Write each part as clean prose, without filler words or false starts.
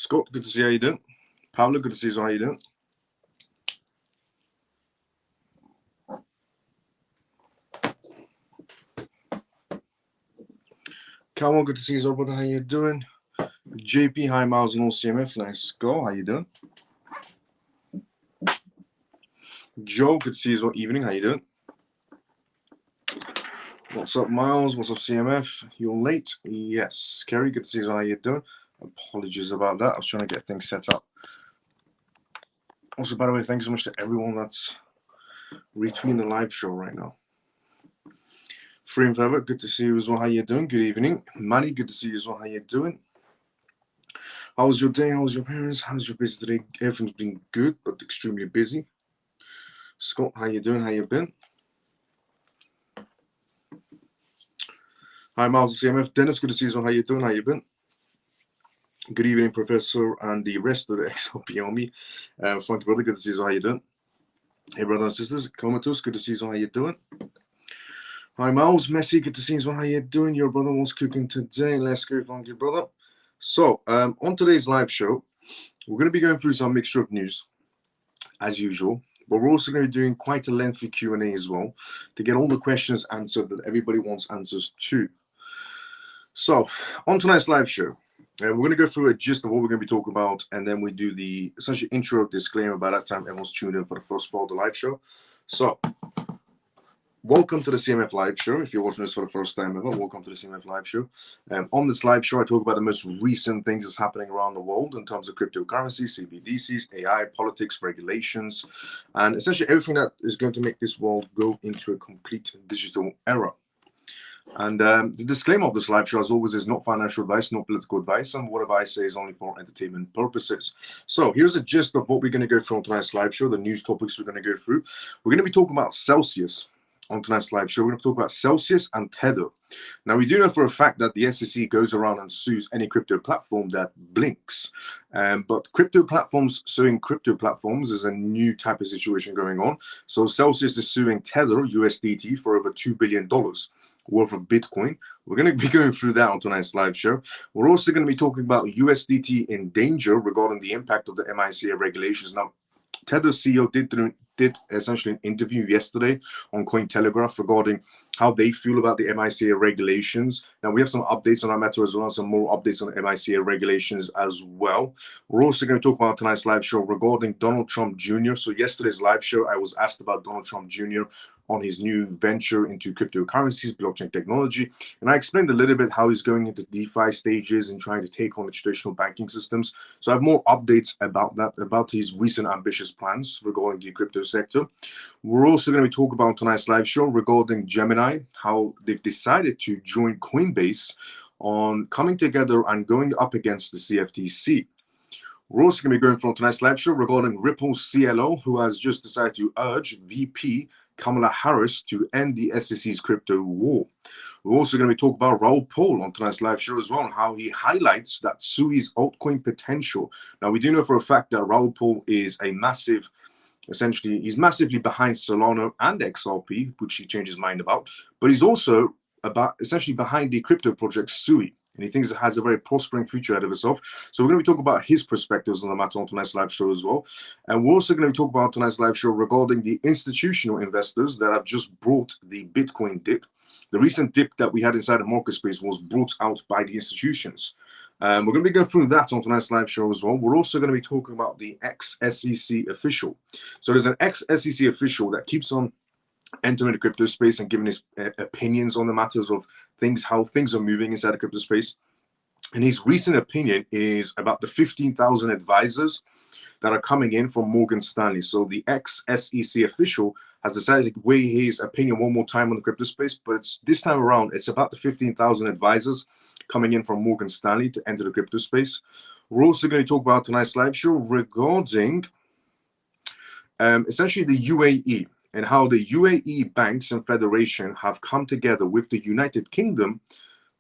Scott, good to see how you doing. Pablo, good to see you. How you doing? Calmo, good to see you, brother. How you doing? JP, hi, Miles and all CMF. Let's go. How you doing? Joe, good to see you all evening. How you doing? What's up, Miles? What's up, CMF? You're late? Yes. Kerry, good to see you. How you doing? Apologies about that. I was trying to get things set up. Also, by the way, thanks so much to everyone that's retweeting the live show right now. Free and Forever, good to see you as well. How you doing? Good evening. Maddie, good to see you as well. How you doing? How was your day? How was your parents? How's your busy today? Everything's been good, but extremely busy. Scott, how you doing? How you been? Hi, Miles and CMF. Dennis, good to see you as well. How you doing? How you been? Good evening, Professor, and the rest of the XLP Army. Frank, brother, good to see you. How you doing? Hey, brothers and sisters, Comatose, good to see you. How you doing? Hi, Miles, Messi, good to see you. How you doing? Your brother was cooking today. Let's go, thank you, brother. So, on today's live show, we're going to be going through some mixture of news, as usual. But we're also going to be doing quite a lengthy Q&A as well to get all the questions answered that everybody wants answers to. So, on tonight's live show, we're going to go through a gist of what we're going to be talking about, and then we do the essentially intro disclaimer. By that time, everyone's tuned in for the first part of the live show. So, welcome to the CMF live show. If you're watching this for the first time ever, welcome to the CMF live show. On this live show, I talk about the most recent things that's happening around the world in terms of cryptocurrencies, CBDCs, AI, politics, regulations, and essentially everything that is going to make this world go into a complete digital era. And the disclaimer of this live show, as always, is not financial advice, not political advice, and whatever I say is only for entertainment purposes. So here's a gist of what we're going to go through on tonight's live show, the news topics we're going to go through. We're going to be talking about Celsius on tonight's live show. We're going to talk about Celsius and Tether. Now, we do know for a fact that the SEC goes around and sues any crypto platform that blinks. But crypto platforms suing crypto platforms is a new type of situation going on. So Celsius is suing Tether, USDT, for over $2 billion. Worth of Bitcoin. We're going to be going through that on tonight's live show. We're also going to be talking about USDT in danger regarding the impact of the MiCA regulations. Now, Tether's CEO did essentially an interview yesterday on Cointelegraph regarding how they feel about the MiCA regulations. Now, we have some updates on that matter as well, some more updates on the MiCA regulations as well. We're also going to talk about tonight's live show regarding Donald Trump Jr. So yesterday's live show, I was asked about Donald Trump Jr. on his new venture into cryptocurrencies, blockchain technology. And I explained a little bit how he's going into DeFi stages and trying to take on the traditional banking systems. So I have more updates about that, about his recent ambitious plans regarding the crypto sector. We're also going to be talking about tonight's live show regarding Gemini, how they've decided to join Coinbase on coming together and going up against the CFTC. We're also going to be going for tonight's live show regarding Ripple's CLO, who has just decided to urge VP Kamala Harris to end the SEC's crypto war. We're also going to be talking about Raoul Pal on tonight's live show as well, and how he highlights that Sui's altcoin potential. Now, we do know for a fact that Raoul Pal is a massive, essentially, he's massively behind Solana and XRP, which he changed his mind about, but he's also essentially behind the crypto project Sui. And he thinks it has a very prospering future ahead of itself. So we're going to be talking about his perspectives on the matter on tonight's live show as well. And we're also going to be talking about tonight's live show regarding the institutional investors that have just brought the Bitcoin dip. The recent dip that we had inside the market space was brought out by the institutions. We're going to be going through that on tonight's live show as well. We're also going to be talking about the ex-SEC official. So there's an ex-SEC official that keeps on entering the crypto space and giving his opinions on the matters of things, how things are moving inside the crypto space. And his recent opinion is about the 15,000 advisors that are coming in from Morgan Stanley. So the ex-SEC official has decided to weigh his opinion one more time on the crypto space, but this time around, it's about the 15,000 advisors coming in from Morgan Stanley to enter the crypto space. We're also going to talk about tonight's live show regarding essentially the UAE and how the UAE banks and federation have come together with the United Kingdom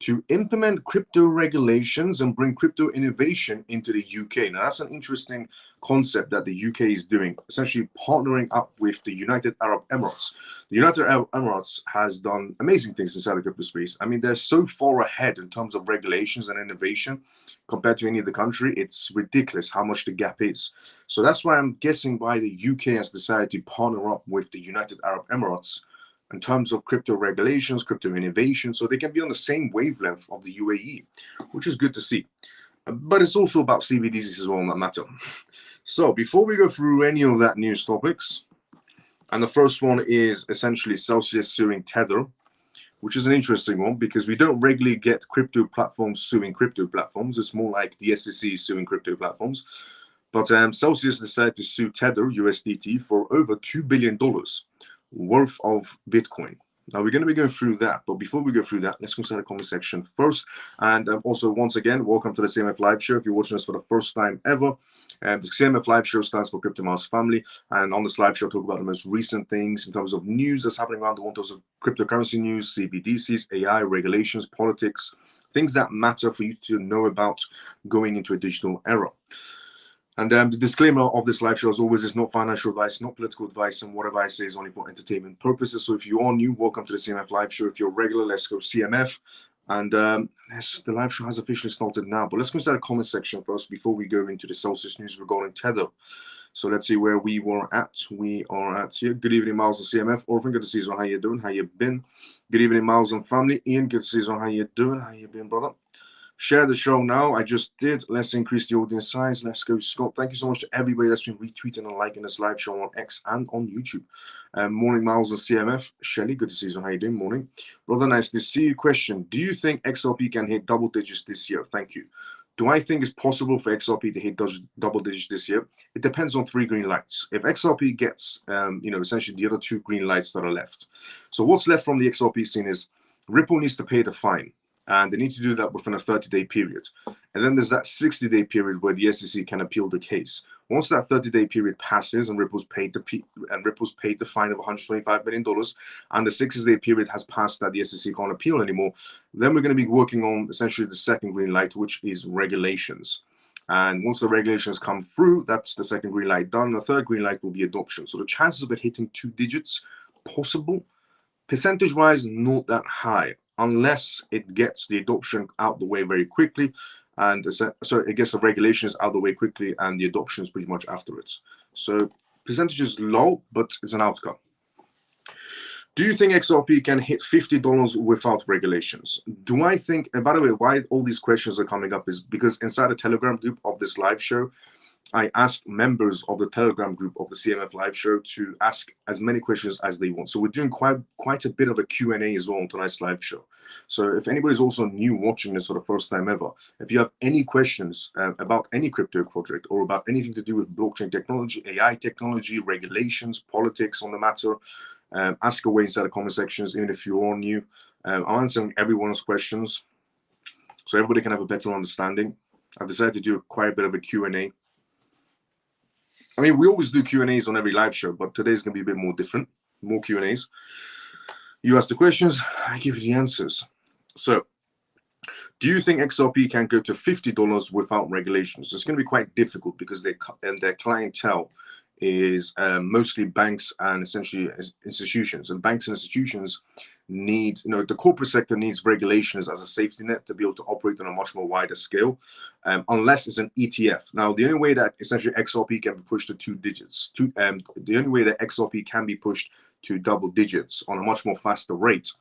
to implement crypto regulations and bring crypto innovation into the UK. Now, that's an interesting concept that the UK is doing, essentially partnering up with the United Arab Emirates. The United Arab Emirates has done amazing things inside the crypto space. I mean, they're so far ahead in terms of regulations and innovation compared to any other country. It's ridiculous how much the gap is. So that's why I'm guessing why the UK has decided to partner up with the United Arab Emirates in terms of crypto regulations, crypto innovation, so they can be on the same wavelength of the UAE, which is good to see. But it's also about CBDCs as well on that matter. So before we go through any of that news topics, and the first one is essentially Celsius suing Tether, which is an interesting one because we don't regularly get crypto platforms suing crypto platforms. It's more like the SEC suing crypto platforms. But Celsius decided to sue Tether USDT for over $2 billion worth of Bitcoin. Now we're going to be going through that, but before we go through that, let's go to the comment section first. And also, once again, welcome to the CMF Live Show. If you're watching us for the first time ever, the CMF Live Show stands for Crypto Mouse Family, and on this live show, I talk about the most recent things in terms of news that's happening around the world, in terms of cryptocurrency news, CBDCs, AI, regulations, politics, things that matter for you to know about going into a digital era. And the disclaimer of this live show, as always, is not financial advice, not political advice, and whatever I say is only for entertainment purposes. So if you are new, welcome to the CMF Live Show. If you're regular, let's go CMF. And the live show has officially started now. But let's go to the comment section first before we go into the Celsius news regarding Tether. So let's see where we were at. We are at here. Good evening, Miles and CMF. Orphan, good to see you. How you doing? How you been? Good evening, Miles and family. Ian, good to see you. How you doing? How you been, brother? Share the show now. I just did. Let's increase the audience size. Let's go, Scott. Thank you so much to everybody that's been retweeting and liking this live show on X and on YouTube. Morning, Miles and CMF. Shelly, good to see you. How you doing? Morning. Brother, nice to see you. Question. Do you think XRP can hit double digits this year? Thank you. Do I think it's possible for XRP to hit double digits this year? It depends on 3 green lights. If XRP gets, essentially the other 2 green lights that are left. So what's left from the XRP scene is Ripple needs to pay the fine. And they need to do that within a 30-day period. And then there's that 60-day period where the SEC can appeal the case. Once that 30-day period passes and Ripple's paid the fine of $125 million, and the 60-day period has passed that the SEC can't appeal anymore, then we're going to be working on essentially the second green light, which is regulations. And once the regulations come through, that's the second green light done. The third green light will be adoption. So the chances of it hitting 2 digits, possible. Percentage-wise, not that high, unless it gets the adoption out the way very quickly, and so it gets the regulations out the way quickly, and the adoption is pretty much afterwards. So percentage is low, but it's an outcome. Do you think XRP can hit $50 without regulations? Do I think, and by the way, why all these questions are coming up is because inside the Telegram group of this live show, I asked members of the Telegram group of the CMF Live Show to ask as many questions as they want. So we're doing quite a bit of a Q&A as well on tonight's live show. So if anybody's also new watching this for the first time ever, if you have any questions about any crypto project or about anything to do with blockchain technology, AI technology, regulations, politics on the matter, ask away inside the comment sections, even if you're all new. I'm answering everyone's questions so everybody can have a better understanding. I've decided to do quite a bit of a Q&A. I mean, we always do Q&As on every live show, but today's going to be a bit more different, more Q&As. You ask the questions, I give you the answers. So, do you think XRP can go to $50 without regulations? It's going to be quite difficult because their clientele is mostly banks and essentially institutions. And banks and institutions need, the corporate sector needs regulations as a safety net to be able to operate on a much more wider scale, unless it's an ETF. Now, the only way that essentially XRP can be pushed to 2 digits, the only way that XRP can be pushed to double digits on a much more faster rate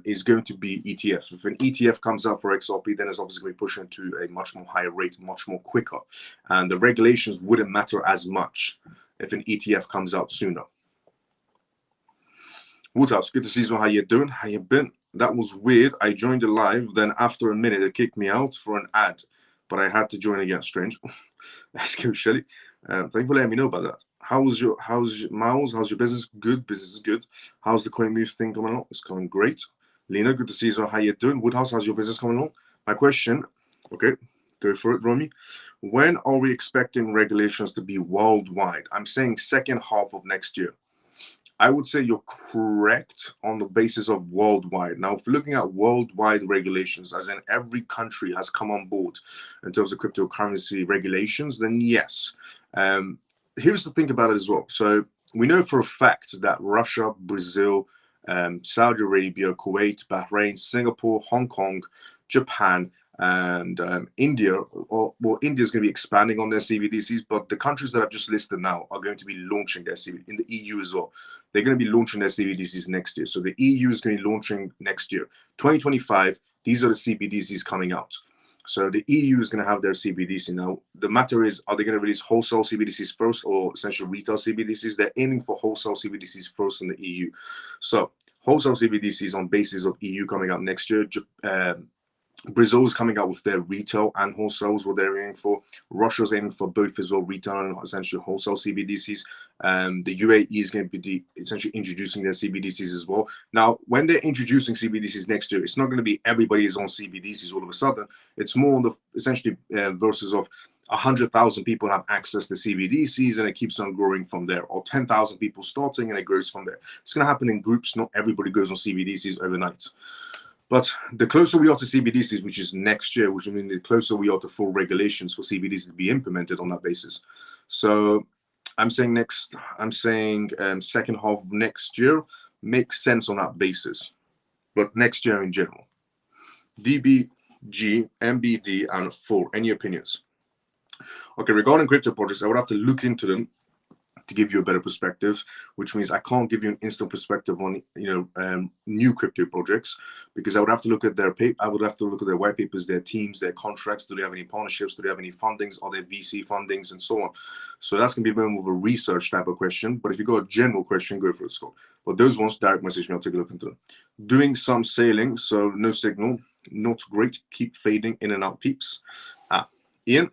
is going to be ETF. If an ETF comes out for XRP, then it's obviously going to be pushing to a much more higher rate, much more quicker. And the regulations wouldn't matter as much if an ETF comes out sooner. Woodhouse, good to see you. How you doing? How you been? That was weird. I joined the live, then after a minute, it kicked me out for an ad, but I had to join again. Strange. That's good, Shelly. Thank you for letting me know about that. How's your Miles? How's your business? Good. Business is good. How's the coin move thing coming along? It's coming great. Lena, good to see you. How you doing? Woodhouse, how's your business coming along? My question, okay, go for it, Romy. When are we expecting regulations to be worldwide? I'm saying second half of next year. I would say you're correct on the basis of worldwide. Now, if you're looking at worldwide regulations, as in every country has come on board in terms of cryptocurrency regulations, then yes. Here's the thing about it as well. So we know for a fact that Russia, Brazil, Saudi Arabia, Kuwait, Bahrain, Singapore, Hong Kong, Japan, and India, India is going to be expanding on their CBDCs, but the countries that I've just listed now are going to be launching their CBDCs in the EU as well. They're going to be launching their CBDCs next year. So the EU is going to be launching next year. 2025, these are the CBDCs coming out. So the EU is going to have their CBDC. Now, the matter is, are they going to release wholesale CBDCs first or essentially retail CBDCs? They're aiming for wholesale CBDCs first in the EU. So wholesale CBDCs on basis of EU coming out next year. Brazil is coming out with their retail and wholesale is what they're aiming for. Russia's aiming for both as well, retail and essentially wholesale CBDCs. The UAE is going to be essentially introducing their CBDCs as well. Now, when they're introducing CBDCs next year, it's not going to be everybody is on CBDCs all of a sudden. It's more on the essentially versus of 100,000 people have access to CBDCs and it keeps on growing from there, or 10,000 people starting and it grows from there. It's going to happen in groups. Not everybody goes on CBDCs overnight. But the closer we are to CBDCs, which is next year, which I mean the closer we are to full regulations for CBDCs to be implemented on that basis. So I'm saying second half of next year makes sense on that basis. But next year in general. DBG, MBD, and 4. Any opinions? Okay, regarding crypto projects, I would have to look into them to give you a better perspective, which means I can't give you an instant perspective on new crypto projects, because I would have to look at their white papers, their teams, their contracts. Do they have any partnerships? Do they have any fundings? Are there VC fundings and so on? So that's going to be more of a research type of question. But if you got a general question, go for it, Scott. But those ones, direct message me, I'll take a look into them. Doing some sailing, so no signal, not great. Keep fading in and out, peeps. Ian,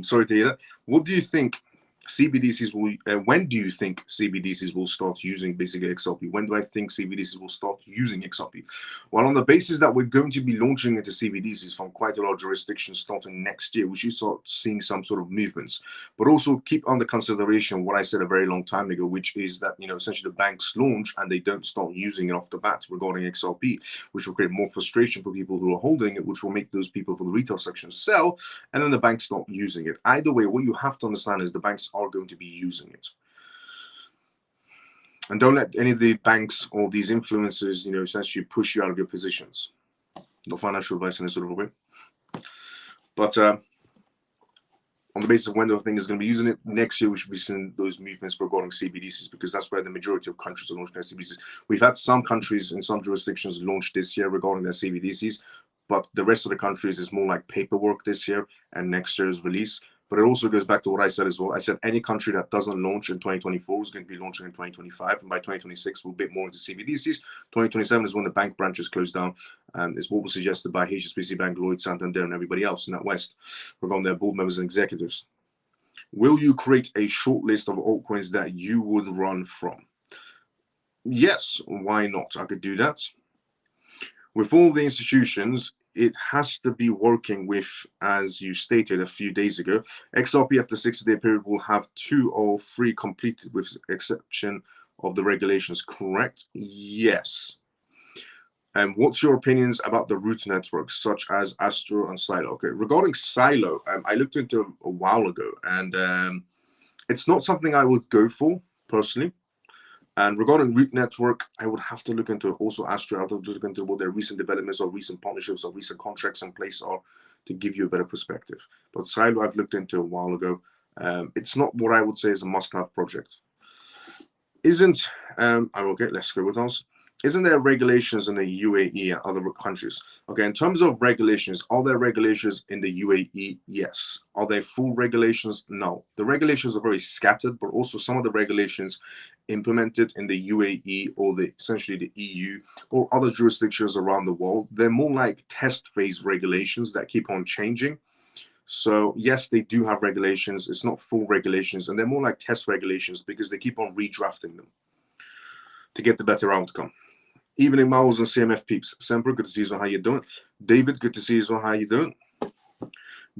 sorry to hear that. What do you think CBDCs will, when do you think CBDCs will start using basically XRP? When do I think CBDCs will start using XRP? Well, on the basis that we're going to be launching into CBDCs from quite a lot of jurisdictions starting next year, we should start seeing some sort of movements. But also keep under consideration what I said a very long time ago, which is that, essentially the banks launch and they don't start using it off the bat regarding XRP, which will create more frustration for people who are holding it, which will make those people from the retail section sell, and then the banks stop using it. Either way, what you have to understand is the banks are going to be using it. And don't let any of the banks or these influencers, essentially push you out of your positions. No financial advice in this sort of a way. But on the basis of when the thing is going to be using it, next year we should be seeing those movements regarding CBDCs, because that's where the majority of countries are launching their CBDCs. We've had some countries in some jurisdictions launch this year regarding their CBDCs, but the rest of the countries is more like paperwork this year and next year's release. But it also goes back to what I said as well. I said any country that doesn't launch in 2024 is going to be launching in 2025. And by 2026, we'll bit more into CBDCs. 2027 is when the bank branches close down. And it's what was suggested by HSBC Bank, Lloyd, Santander, and everybody else in that West regarding their board members and executives. Will you create a short list of altcoins that you would run from? Yes, why not? I could do that. With all the institutions, it has to be working with, as you stated a few days ago, XRP after 60-day period will have 2 or 3 completed with exception of the regulations, correct? Yes. And what's your opinions about the root networks such as Astro and Silo? Okay, regarding Silo, I looked into it a while ago, and it's not something I would go for personally. And regarding root network, I would have to look into also Astro. I would have to look into what their recent developments or recent partnerships or recent contracts in place are to give you a better perspective. But Silo, I've looked into a while ago. It's not what I would say is a must-have project. Isn't okay? Let's go with us. Isn't there regulations in the UAE and other countries? Okay, in terms of regulations, are there regulations in the UAE? Yes. Are there full regulations? No. The regulations are very scattered, but also some of the regulations implemented in the UAE or essentially the EU or other jurisdictions around the world, they're more like test phase regulations that keep on changing. So yes, they do have regulations. It's not full regulations, and they're more like test regulations because they keep on redrafting them to get the better outcome. Evening, Miles and CMF peeps. Semper, good to see you. How you doing? David, good to see you. How you doing?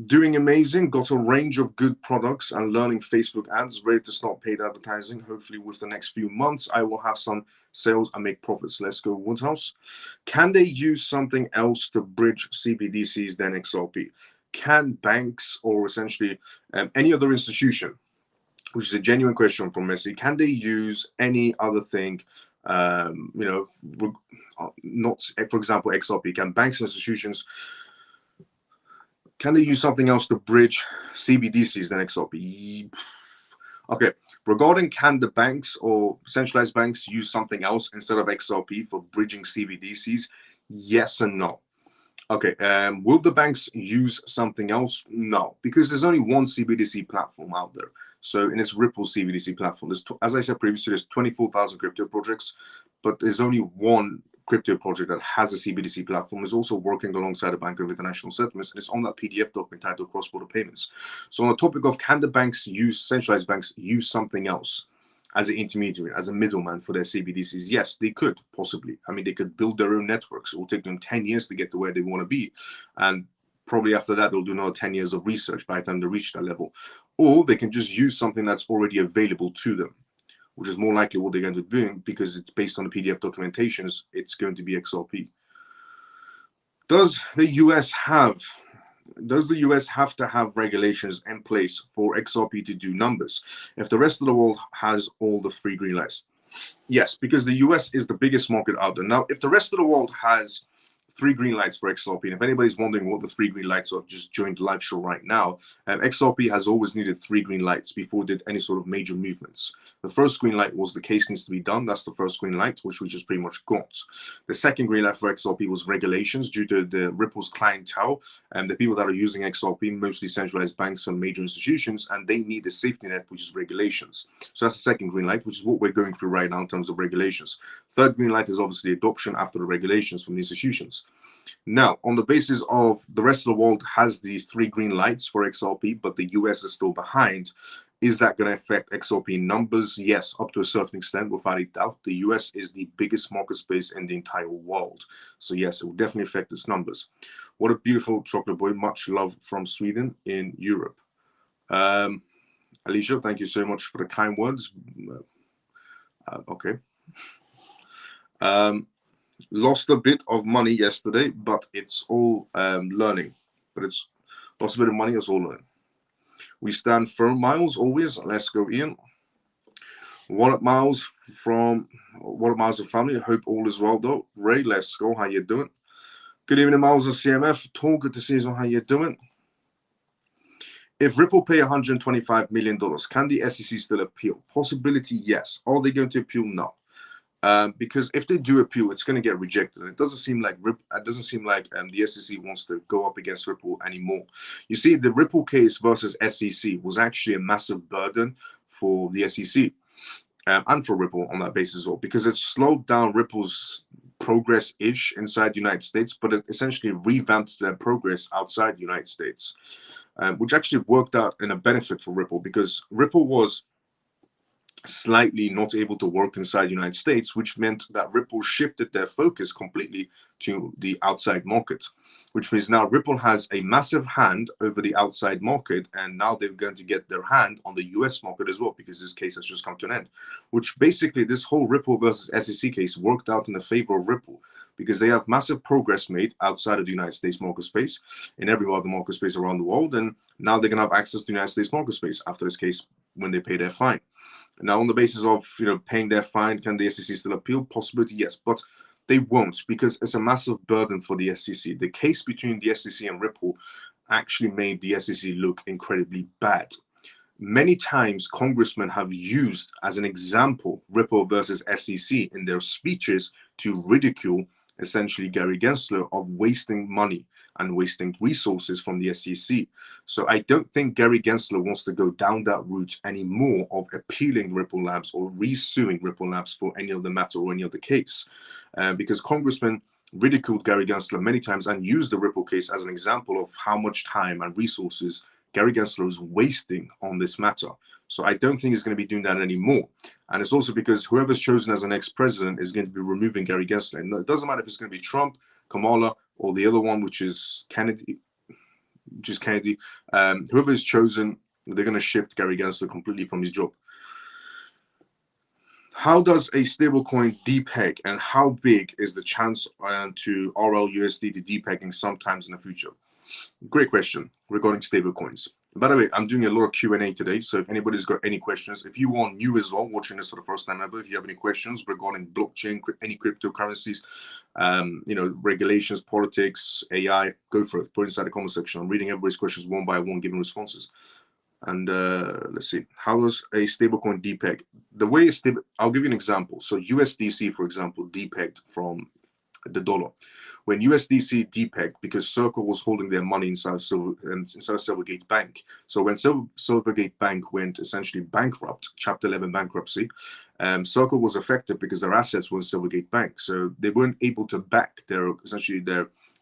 Doing amazing, got a range of good products and learning Facebook ads, ready to start paid advertising. Hopefully with the next few months, I will have some sales and make profits. Let's go, Woodhouse. Can they use something else to bridge CBDCs than XRP? Can banks or essentially any other institution, which is a genuine question from Messi, can they use any other thing, not, for example, XRP? Can banks and institutions, can they use something else to bridge CBDCs than XRP? Okay, regarding can the banks or centralized banks use something else instead of XRP for bridging CBDCs? Yes and no. Okay, will the banks use something else? No, because there's only one CBDC platform out there. So, and it's Ripple CBDC platform. There's, as I said previously, there's 24,000 crypto projects, but there's only one crypto project that has a CBDC platform. Is also working alongside the Bank of International Settlements, and it's on that PDF document titled Cross-Border Payments. So, on the topic of can the banks use, centralized banks use something else as an intermediary, as a middleman for their CBDCs? Yes, they could possibly. I mean, they could build their own networks. It will take them 10 years to get to where they want to be. And probably after that, they'll do another 10 years of research by the time they reach that level. Or they can just use something that's already available to them, which is more likely what they're going to do because it's based on the PDF documentations. It's going to be XRP. Does the US have to have regulations in place for XRP to do numbers if the rest of the world has all the free green lights? Yes, because the US is the biggest market out there. Now, if the rest of the world has 3 green lights for XRP, and if anybody's wondering what the 3 green lights are, just joined the live show right now. XRP has always needed 3 green lights before it did any sort of major movements. The first green light was the case needs to be done. That's the first green light, which we just pretty much got. The second green light for XRP was regulations due to the Ripple's clientele and the people that are using XRP, mostly centralized banks and major institutions, and they need a safety net, which is regulations. So that's the second green light, which is what we're going through right now in terms of regulations. Third green light is obviously adoption after the regulations from the institutions. Now, on the basis of the rest of the world has the 3 green lights for XRP, but the US is still behind, is that going to affect XRP numbers? Yes, up to a certain extent, without a doubt. The US is the biggest market space in the entire world. So yes, it will definitely affect its numbers. What a beautiful chocolate boy. Much love from Sweden in Europe. Alicia, thank you so much for the kind words. Okay. Lost a bit of money yesterday, but it's all learning. But it's lost a bit of money, it's all learning. We stand firm, Miles, always. Let's go, Ian. What up, Miles of family? I hope all is well, though. Ray, let's go. How you doing? Good evening, Miles of CMF. Tall, good to see you. How you doing? If Ripple pay $125 million, can the SEC still appeal? Possibility, yes. Are they going to appeal? No. Because if they do appeal, it's going to get rejected. It doesn't seem like the SEC wants to go up against Ripple anymore. You see, the Ripple case versus SEC was actually a massive burden for the SEC and for Ripple on that basis as well, because it slowed down Ripple's progress-ish inside the United States, but it essentially revamped their progress outside the United States, which actually worked out in a benefit for Ripple, because Ripple was slightly not able to work inside the United States, which meant that Ripple shifted their focus completely to the outside market, which means now Ripple has a massive hand over the outside market, and now they're going to get their hand on the US market as well, because this case has just come to an end, which basically this whole Ripple versus SEC case worked out in the favor of Ripple, because they have massive progress made outside of the United States market space, in every other market space around the world, and now they're going to have access to the United States market space after this case when they pay their fine. Now, on the basis of paying their fine, can the SEC still appeal? Possibility, yes, but they won't, because it's a massive burden for the SEC. The case between the SEC and Ripple actually made the SEC look incredibly bad. Many times, congressmen have used as an example Ripple versus SEC in their speeches to ridicule essentially Gary Gensler of wasting money and wasting resources from the SEC. So I don't think Gary Gensler wants to go down that route anymore of appealing Ripple Labs or resuing Ripple Labs for any other matter or any other case, because congressmen ridiculed Gary Gensler many times and used the Ripple case as an example of how much time and resources Gary Gensler is wasting on this matter. So I don't think he's going to be doing that anymore. And it's also because whoever's chosen as the next president is going to be removing Gary Gensler. And it doesn't matter if it's going to be Trump, Kamala, or the other one, which is Kennedy. which is Kennedy. Whoever is chosen, they're going to shift Gary Gensler completely from his job. How does a stablecoin depeg, and how big is the chance to RLUSD to depegging sometimes in the future? Great question regarding stablecoins. By the way, I'm doing a lot of Q&A today, so if anybody's got any questions, if you are new as well, watching this for the first time ever, if you have any questions regarding blockchain, any cryptocurrencies, regulations, politics, AI, go for it. Put it inside the comment section. I'm reading everybody's questions one by one, giving responses. And let's see, how does a stablecoin depeg? The way I'll give you an example. So USDC, for example, depegged from the dollar. When USDC depegged, because Circle was holding their money inside Silvergate Bank. So when Silvergate Bank went essentially bankrupt, Chapter 11 bankruptcy, Circle was affected because their assets were in Silvergate Bank. So they weren't able to back their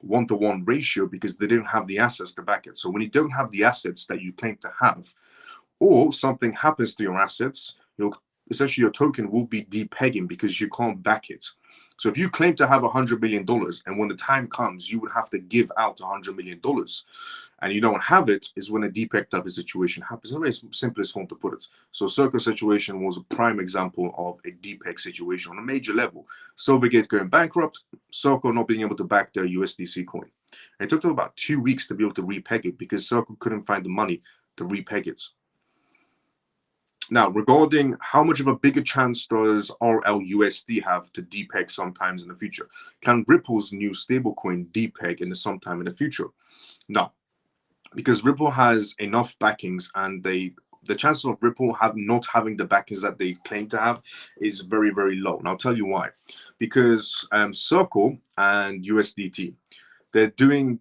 one-to-one ratio because they didn't have the assets to back it. So when you don't have the assets that you claim to have, or something happens to your assets, essentially your token will be depegging because you can't back it. So if you claim to have $100 million, and when the time comes, you would have to give out $100 million, and you don't have it, is when a depeg type of situation happens. The very simplest form to put it. So Circle situation was a prime example of a depeg situation on a major level. Silvergate going bankrupt, Circle not being able to back their USDC coin. And it took them about 2 weeks to be able to repeg it because Circle couldn't find the money to repeg it. Now, regarding how much of a bigger chance does RLUSD have to depeg sometimes in the future? Can Ripple's new stablecoin depeg in sometime in the future? No, because Ripple has enough backings, and the chances of Ripple not having the backings that they claim to have is very, very low. And I'll tell you why. Because Circle and USDT, they're doing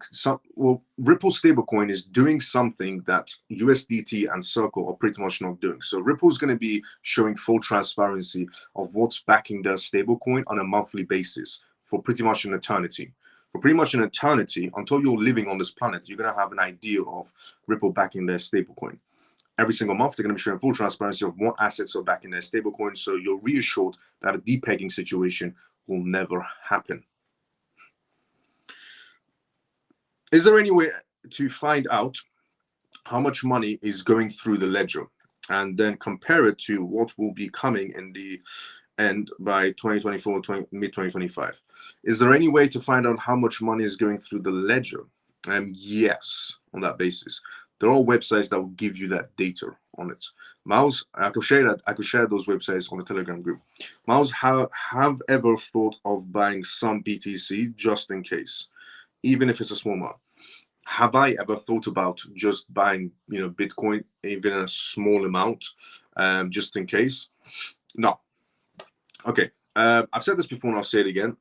Ripple stablecoin is doing something that USDT and Circle are pretty much not doing. So Ripple's going to be showing full transparency of what's backing their stablecoin on a monthly basis for pretty much an eternity. For pretty much an eternity, until you're living on this planet, you're going to have an idea of Ripple backing their stablecoin. Every single month, they're going to be showing full transparency of what assets are backing their stablecoin. So you're reassured that a depegging situation will never happen. Is there any way to find out how much money is going through the ledger and then compare it to what will be coming in the end by 2024, mid-2025? Is there any way to find out how much money is going through the ledger? Yes, on that basis. There are websites that will give you that data on it. Miles, I could share that. I could share those websites on the Telegram group. Miles, have ever thought of buying some BTC just in case? Even if it's a small amount. Have I ever thought about just buying, Bitcoin, even a small amount, just in case? No. Okay. I've said this before and I'll say it again.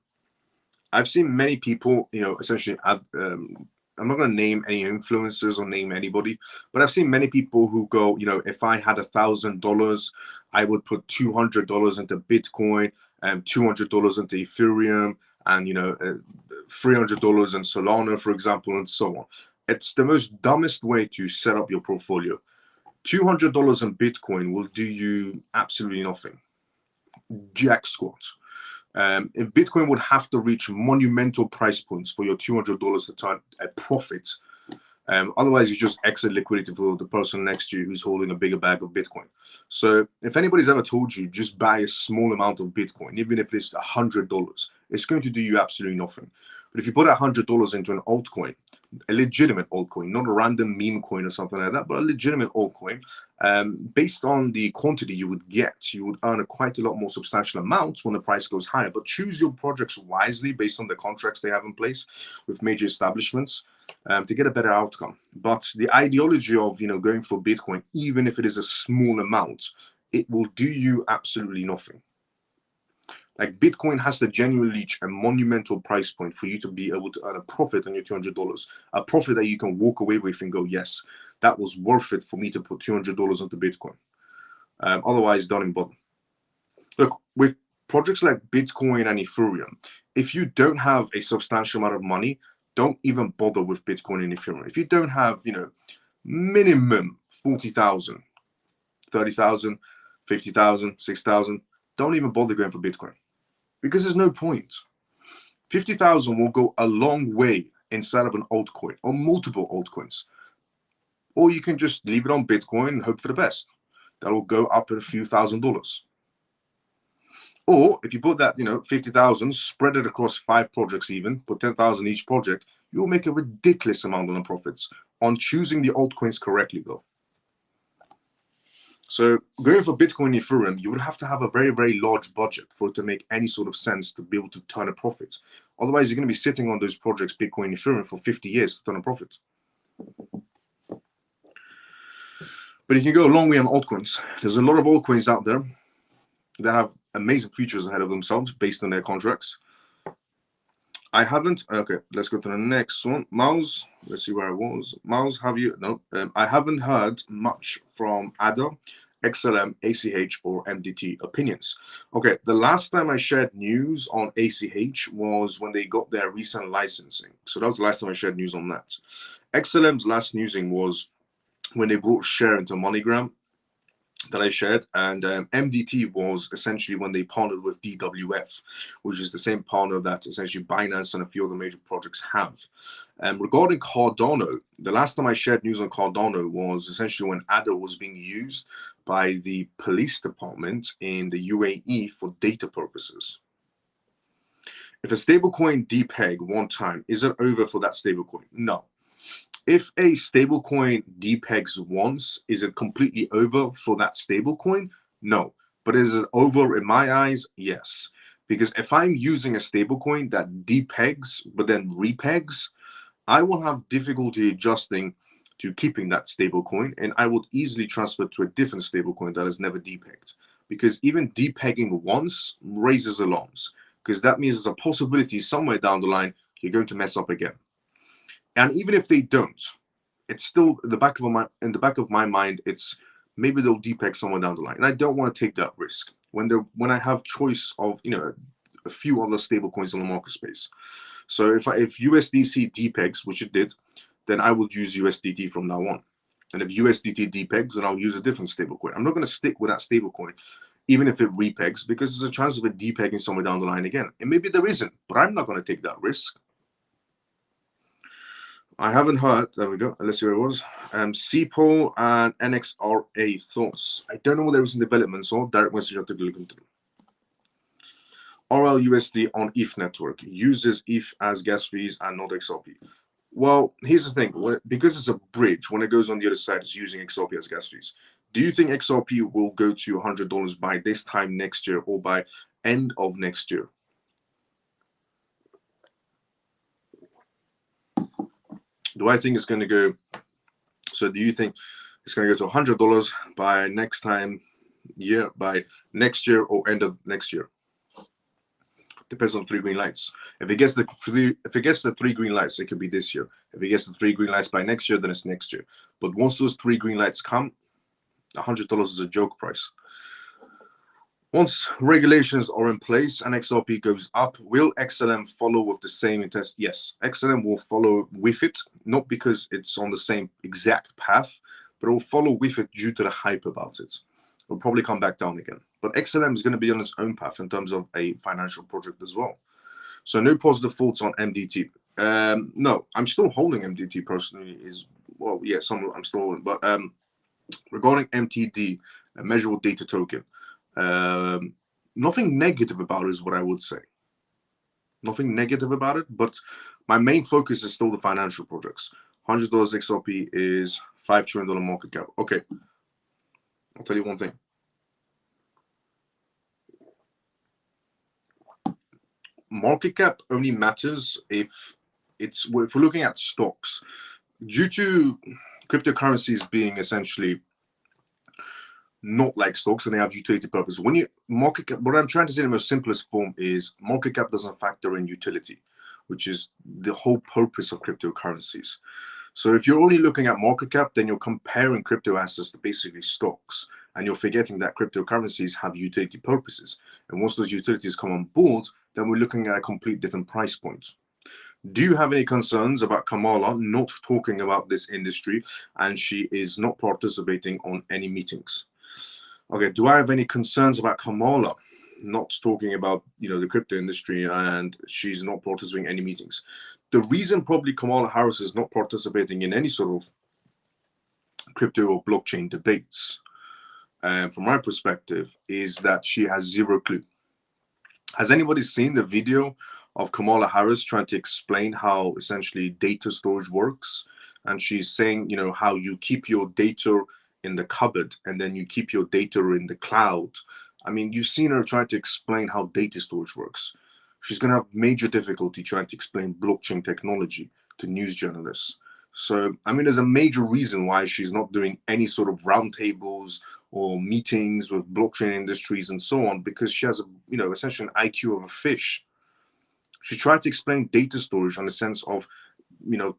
I've seen many people, essentially, I'm not going to name any influencers or name anybody, but I've seen many people who go, if I had $1,000, I would put $200 into Bitcoin and $200 into Ethereum, and $300 in Solana, for example, and so on. It's the most dumbest way to set up your portfolio. $200 in Bitcoin will do you absolutely nothing. Jack squat. If Bitcoin would have to reach monumental price points for your $200 to turn a profit, otherwise you just exit liquidity for the person next to you who's holding a bigger bag of Bitcoin. So if anybody's ever told you just buy a small amount of Bitcoin, even if it's $100, it's going to do you absolutely nothing. But if you put $100 into an altcoin, a legitimate altcoin, not a random meme coin or something like that, but a legitimate altcoin, based on the quantity you would get, you would earn quite a lot more substantial amounts when the price goes higher. But choose your projects wisely based on the contracts they have in place with major establishments to get a better outcome. But the ideology of going for Bitcoin, even if it is a small amount, it will do you absolutely nothing. Like Bitcoin has to genuinely reach a monumental price point for you to be able to earn a profit on your $200, a profit that you can walk away with and go, yes, that was worth it for me to put $200 into Bitcoin. Otherwise, don't even bother. Look, with projects like Bitcoin and Ethereum, if you don't have a substantial amount of money, don't even bother with Bitcoin and Ethereum. If you don't have, minimum 40,000, 30,000, 50,000, 6,000, don't even bother going for Bitcoin. Because there's no point. 50,000 will go a long way inside of an altcoin or multiple altcoins. or you can just leave it on Bitcoin and hope for the best. That will go up a few $1,000s. Or if you put that, 50,000, spread it across 5 projects, even put 10,000 each project, you will make a ridiculous amount on the profits on choosing the altcoins correctly, though. So going for Bitcoin, Ethereum, you would have to have a very, very large budget for it to make any sort of sense to be able to turn a profit. Otherwise, you're going to be sitting on those projects, Bitcoin, Ethereum, for 50 years to turn a profit. But you can go a long way on altcoins. There's a lot of altcoins out there that have amazing futures ahead of themselves based on their contracts. I haven't. Okay, let's go to the next one. Mouse, let's see where I was. Mouse, have you? No, I haven't heard much from ADA, XLM, ACH, or MDT opinions. Okay, the last time I shared news on ACH was when they got their recent licensing. So that was the last time I shared news on that. XLM's last newsing was when they brought Share into MoneyGram that I shared, and MDT was essentially when they partnered with DWF, which is the same partner that essentially Binance and a few other major projects have. Regarding Cardano, the last time I shared news on Cardano was essentially when ADA was being used by the police department in the UAE for data purposes. If a stablecoin depeg one time, is it over for that stablecoin? No. If a stablecoin depegs once, is it completely over for that stablecoin? No. But is it over in my eyes? Yes. Because if I'm using a stablecoin that depegs but then repegs, I will have difficulty adjusting to keeping that stablecoin, and I would easily transfer to a different stablecoin that has never depegged. Because even depegging once raises alarms, because that means there's a possibility somewhere down the line you're going to mess up again. And even if they don't, it's still in the back of my mind, it's maybe they'll depeg somewhere down the line. And I don't want to take that risk when I have choice of a few other stable coins on the market space. So if USDC depegs, which it did, then I would use USDT from now on. And if USDT depegs, then I'll use a different stablecoin. I'm not going to stick with that stablecoin, even if it repegs, because there's a chance of it depegging somewhere down the line again. And maybe there isn't, but I'm not going to take that risk. I haven't heard. There we go. Let's see where it was. CPO and NXRA thoughts. I don't know what there is in development, so direct message have to look into them. RLUSD on ETH network uses ETH as gas fees and not XRP. Well, here's the thing. Because it's a bridge, when it goes on the other side, it's using XRP as gas fees. Do you think XRP will go to $100 by this time next year or by end of next year? Do I think it's going to go? So do you think it's going to go to $100 by next year or end of next year? Depends on 3 green lights. If it gets the 3 green lights, it could be this year. If it gets the 3 green lights by next year, then it's next year. But once those 3 green lights come, $100 is a joke price. Once regulations are in place and XRP goes up, will XLM follow with the same interest? Yes, XLM will follow with it, not because it's on the same exact path, but it will follow with it due to the hype about it. It will probably come back down again. But XLM is going to be on its own path in terms of a financial project as well. So no positive thoughts on MDT. No, I'm still holding MDT personally. I'm still holding. But regarding MTD, a measurable data token, nothing negative about it is what I would say. Nothing negative about it, but my main focus is still the financial projects. $100 XRP is $5 trillion market cap. Okay, I'll tell you one thing. Market cap only matters if we're looking at stocks. Due to cryptocurrencies being essentially not like stocks and they have utility purpose. When you market cap, what I'm trying to say in the most simplest form is market cap doesn't factor in utility, which is the whole purpose of cryptocurrencies. So if you're only looking at market cap, then you're comparing crypto assets to basically stocks, and you're forgetting that cryptocurrencies have utility purposes. And once those utilities come on board, then we're looking at a complete different price point. Do you have any concerns about Kamala not talking about this industry and she is not participating on any meetings? Okay, do I have any concerns about Kamala not talking about the crypto industry and she's not participating in any meetings? The reason probably Kamala Harris is not participating in any sort of crypto or blockchain debates, from my perspective, is that she has zero clue. Has anybody seen the video of Kamala Harris trying to explain how essentially data storage works? And she's saying, how you keep your data in the cupboard and then you keep your data in the cloud. I mean, you've seen her trying to explain how data storage works. She's going to have major difficulty trying to explain blockchain technology to news journalists. So, I mean, there's a major reason why she's not doing any sort of roundtables or meetings with blockchain industries and so on, because she has essentially an IQ of a fish. She tried to explain data storage in the sense of,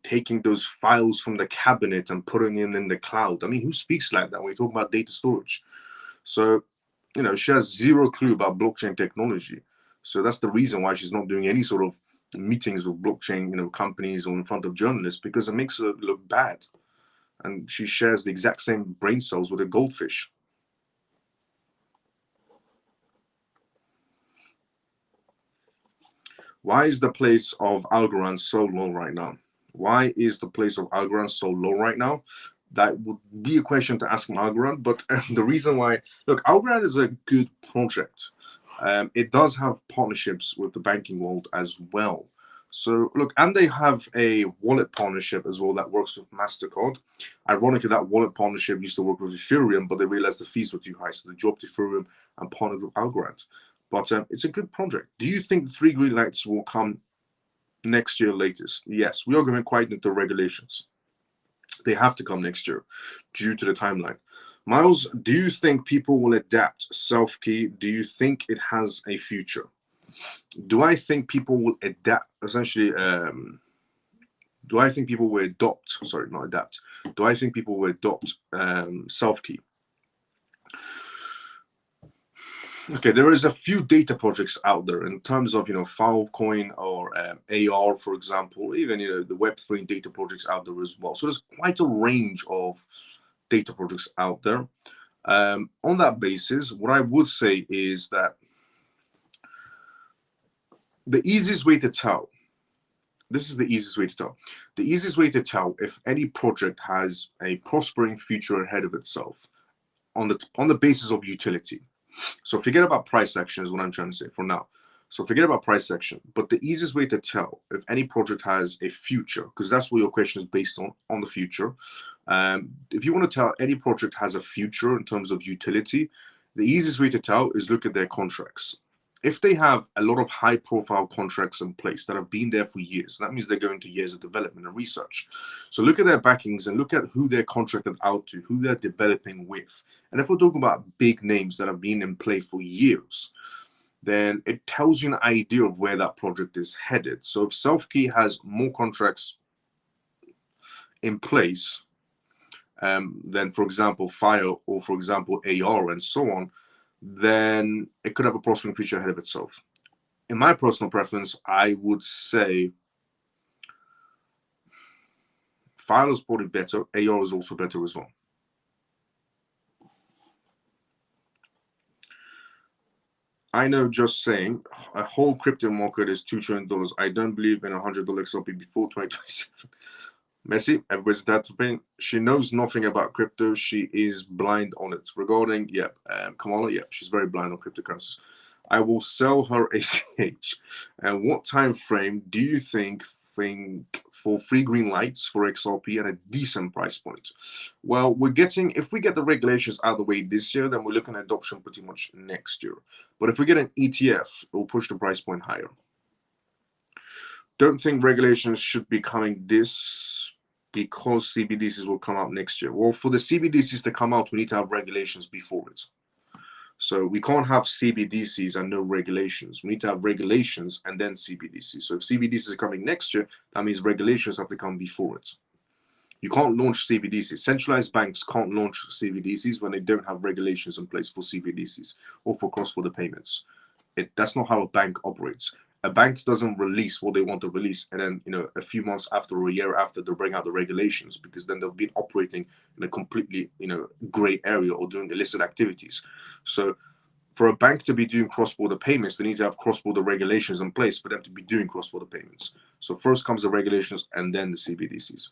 taking those files from the cabinet and putting them in the cloud. I mean, who speaks like that when we talk about data storage? So, she has zero clue about blockchain technology. So that's the reason why she's not doing any sort of meetings with blockchain, companies or in front of journalists, because it makes her look bad. And she shares the exact same brain cells with a goldfish. Why is the place of Algorand so low right now? Why is the place of Algorand so low right now? That would be a question to ask Algorand, but the reason why, look, Algorand is a good project. It does have partnerships with the banking world as well. So look, and they have a wallet partnership as well that works with MasterCard. Ironically, that wallet partnership used to work with Ethereum, but they realized the fees were too high, so they dropped Ethereum and partnered with Algorand. But it's a good project. Do you think the 3 green lights will come next year latest? Yes, we are going quite into regulations. They have to come next year due to the timeline. Miles, do you think people will adapt self-key? Do you think it has a future? Do I think people will adapt, essentially, do I think people will adopt, sorry, not adapt. Do I think people will adopt self-key? Okay, there is a few data projects out there in terms of, Filecoin or AR, for example, even, the Web3 data projects out there as well. So there's quite a range of data projects out there. On that basis, what I would say is that the easiest way to tell, this is the easiest way to tell. The easiest way to tell if any project has a prospering future ahead of itself on the basis of utility. So forget about price action is what I'm trying to say for now. So forget about price action. But the easiest way to tell if any project has a future, because that's what your question is based on the future. If you want to tell any project has a future in terms of utility, the easiest way to tell is look at their contracts. If they have a lot of high-profile contracts in place that have been there for years, that means they're going to years of development and research. So look at their backings and look at who they're contracted out to, who they're developing with. And if we're talking about big names that have been in play for years, then it tells you an idea of where that project is headed. So if Self-Key has more contracts in place than, for example, Fire or, for example, AR and so on, then it could have a prospering future ahead of itself. In my personal preference, I would say Fire is probably better. AR is also better as well. I know, just saying, a whole crypto market is $2 trillion. I don't believe in $100 XRP before 2027. Messi, everybody's that to pay. She knows nothing about crypto. She is blind on it. Regarding, Kamala, she's very blind on cryptocurrencies. I will sell her ACH. And what time frame do you think for 3 green lights for XRP at a decent price point? Well, if we get the regulations out of the way this year, then we're looking at adoption pretty much next year. But if we get an ETF, it will push the price point higher. Don't think regulations should be coming this because CBDCs will come out next year. Well, for the CBDCs to come out, we need to have regulations before it. So we can't have CBDCs and no regulations. We need to have regulations and then CBDCs. So if CBDCs are coming next year, that means regulations have to come before it. You can't launch CBDCs. Centralized banks can't launch CBDCs when they don't have regulations in place for CBDCs or for cross-border payments. That's not how a bank operates. A bank doesn't release what they want to release, and then a few months after or a year after they bring out the regulations, because then they'll be operating in a completely gray area or doing illicit activities. So for a bank to be doing cross-border payments, they need to have cross-border regulations in place for them to be doing cross-border payments. So first comes the regulations and then the CBDCs.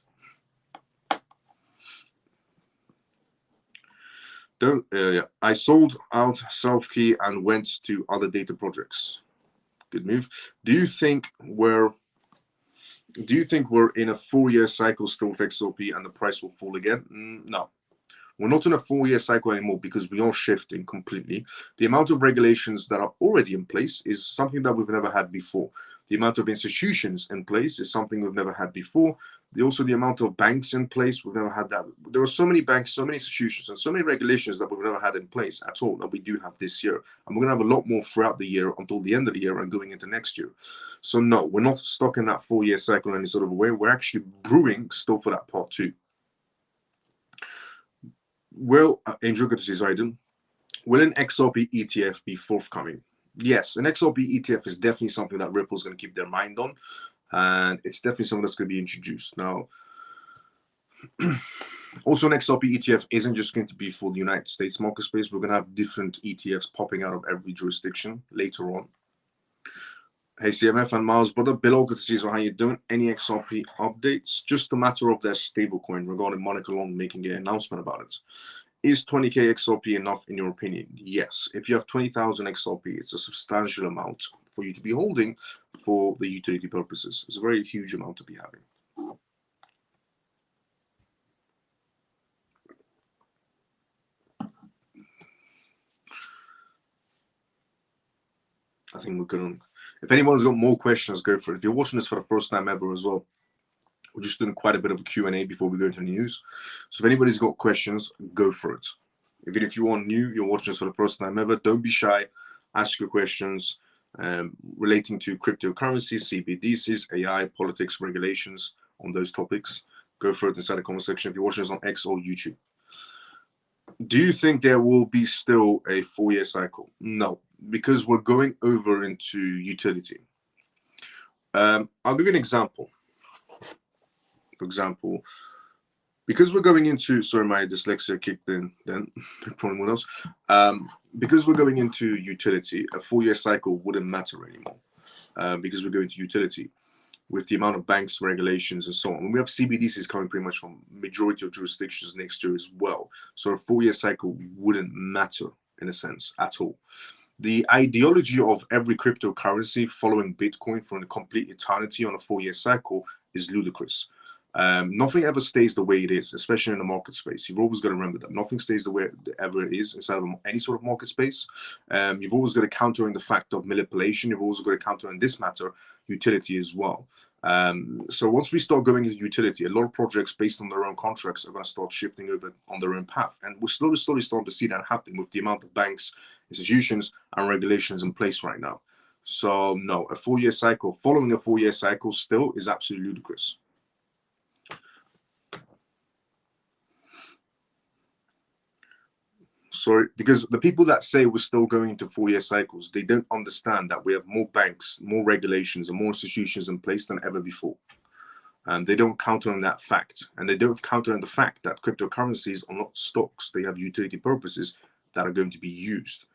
I sold out self-key and went to other data projects. Good move. Do you think we're in a 4-year cycle still for XRP and the price will fall again? No. We're not in a 4-year cycle anymore because we are shifting completely. The amount of regulations that are already in place is something that we've never had before. The amount of institutions in place is something we've never had before. Also, the amount of banks in place, we've never had that. There are so many banks, so many institutions, and so many regulations that we've never had in place at all that we do have this year. And we're going to have a lot more throughout the year until the end of the year and going into next year. So no, we're not stuck in that 4-year cycle in any sort of way. We're actually brewing still for that part 2. Will, Angel, good to see you, Aiden. Will an XRP ETF be forthcoming? Yes, an XRP ETF is definitely something that Ripple's going to keep their mind on, and it's definitely something that's going to be introduced. Now, also an XRP ETF isn't just going to be for the United States market space. We're going to have different ETFs popping out of every jurisdiction later on. Hey, CMF and Miles, brother. Bill, good to see you. So how you doing? Any XRP updates? Just a matter of their stablecoin regarding Monica Long making an announcement about it. Is 20k XRP enough in your opinion? Yes. If you have 20,000 XRP, it's a substantial amount for you to be holding for the utility purposes. It's a very huge amount to be having. I think we're going to... If anyone's got more questions, go for it. If you're watching this for the first time ever as well, we're just doing quite a bit of a Q&A before we go into the news. So if anybody's got questions, go for it. Even if you are new, you're watching this for the first time ever, don't be shy. Ask your questions relating to cryptocurrencies, CBDCs, AI, politics, regulations, on those topics. Go for it inside the comment section if you're watching this on X or YouTube. Do you think there will be still a 4-year cycle? No, because we're going over into utility. I'll give you an example. For example, because we're going into, sorry, my dyslexia kicked in then, probably what else. Because we're going into utility, a 4-year cycle wouldn't matter anymore because we're going to utility with the amount of banks, regulations, and so on. And we have CBDCs coming pretty much from majority of jurisdictions next year as well. So a 4-year cycle wouldn't matter in a sense at all. The ideology of every cryptocurrency following Bitcoin for a complete eternity on a 4-year cycle is ludicrous. Nothing ever stays the way it is, especially in the market space. You've always got to remember that nothing stays the way it ever is inside of any sort of market space. You've always got to counter in the fact of manipulation. You've also got to counter in this matter utility as well. So once we start going into utility, a lot of projects based on their own contracts are going to start shifting over on their own path, and we're slowly starting to see that happen with the amount of banks, institutions, and regulations in place right now. So no, a 4-year cycle, following a 4-year cycle, still is absolutely ludicrous. Sorry, because the people that say we're still going into 4-year cycles, they don't understand that we have more banks, more regulations, and more institutions in place than ever before. And they don't counter on that fact. And they don't counter on the fact that cryptocurrencies are not stocks. They have utility purposes that are going to be used.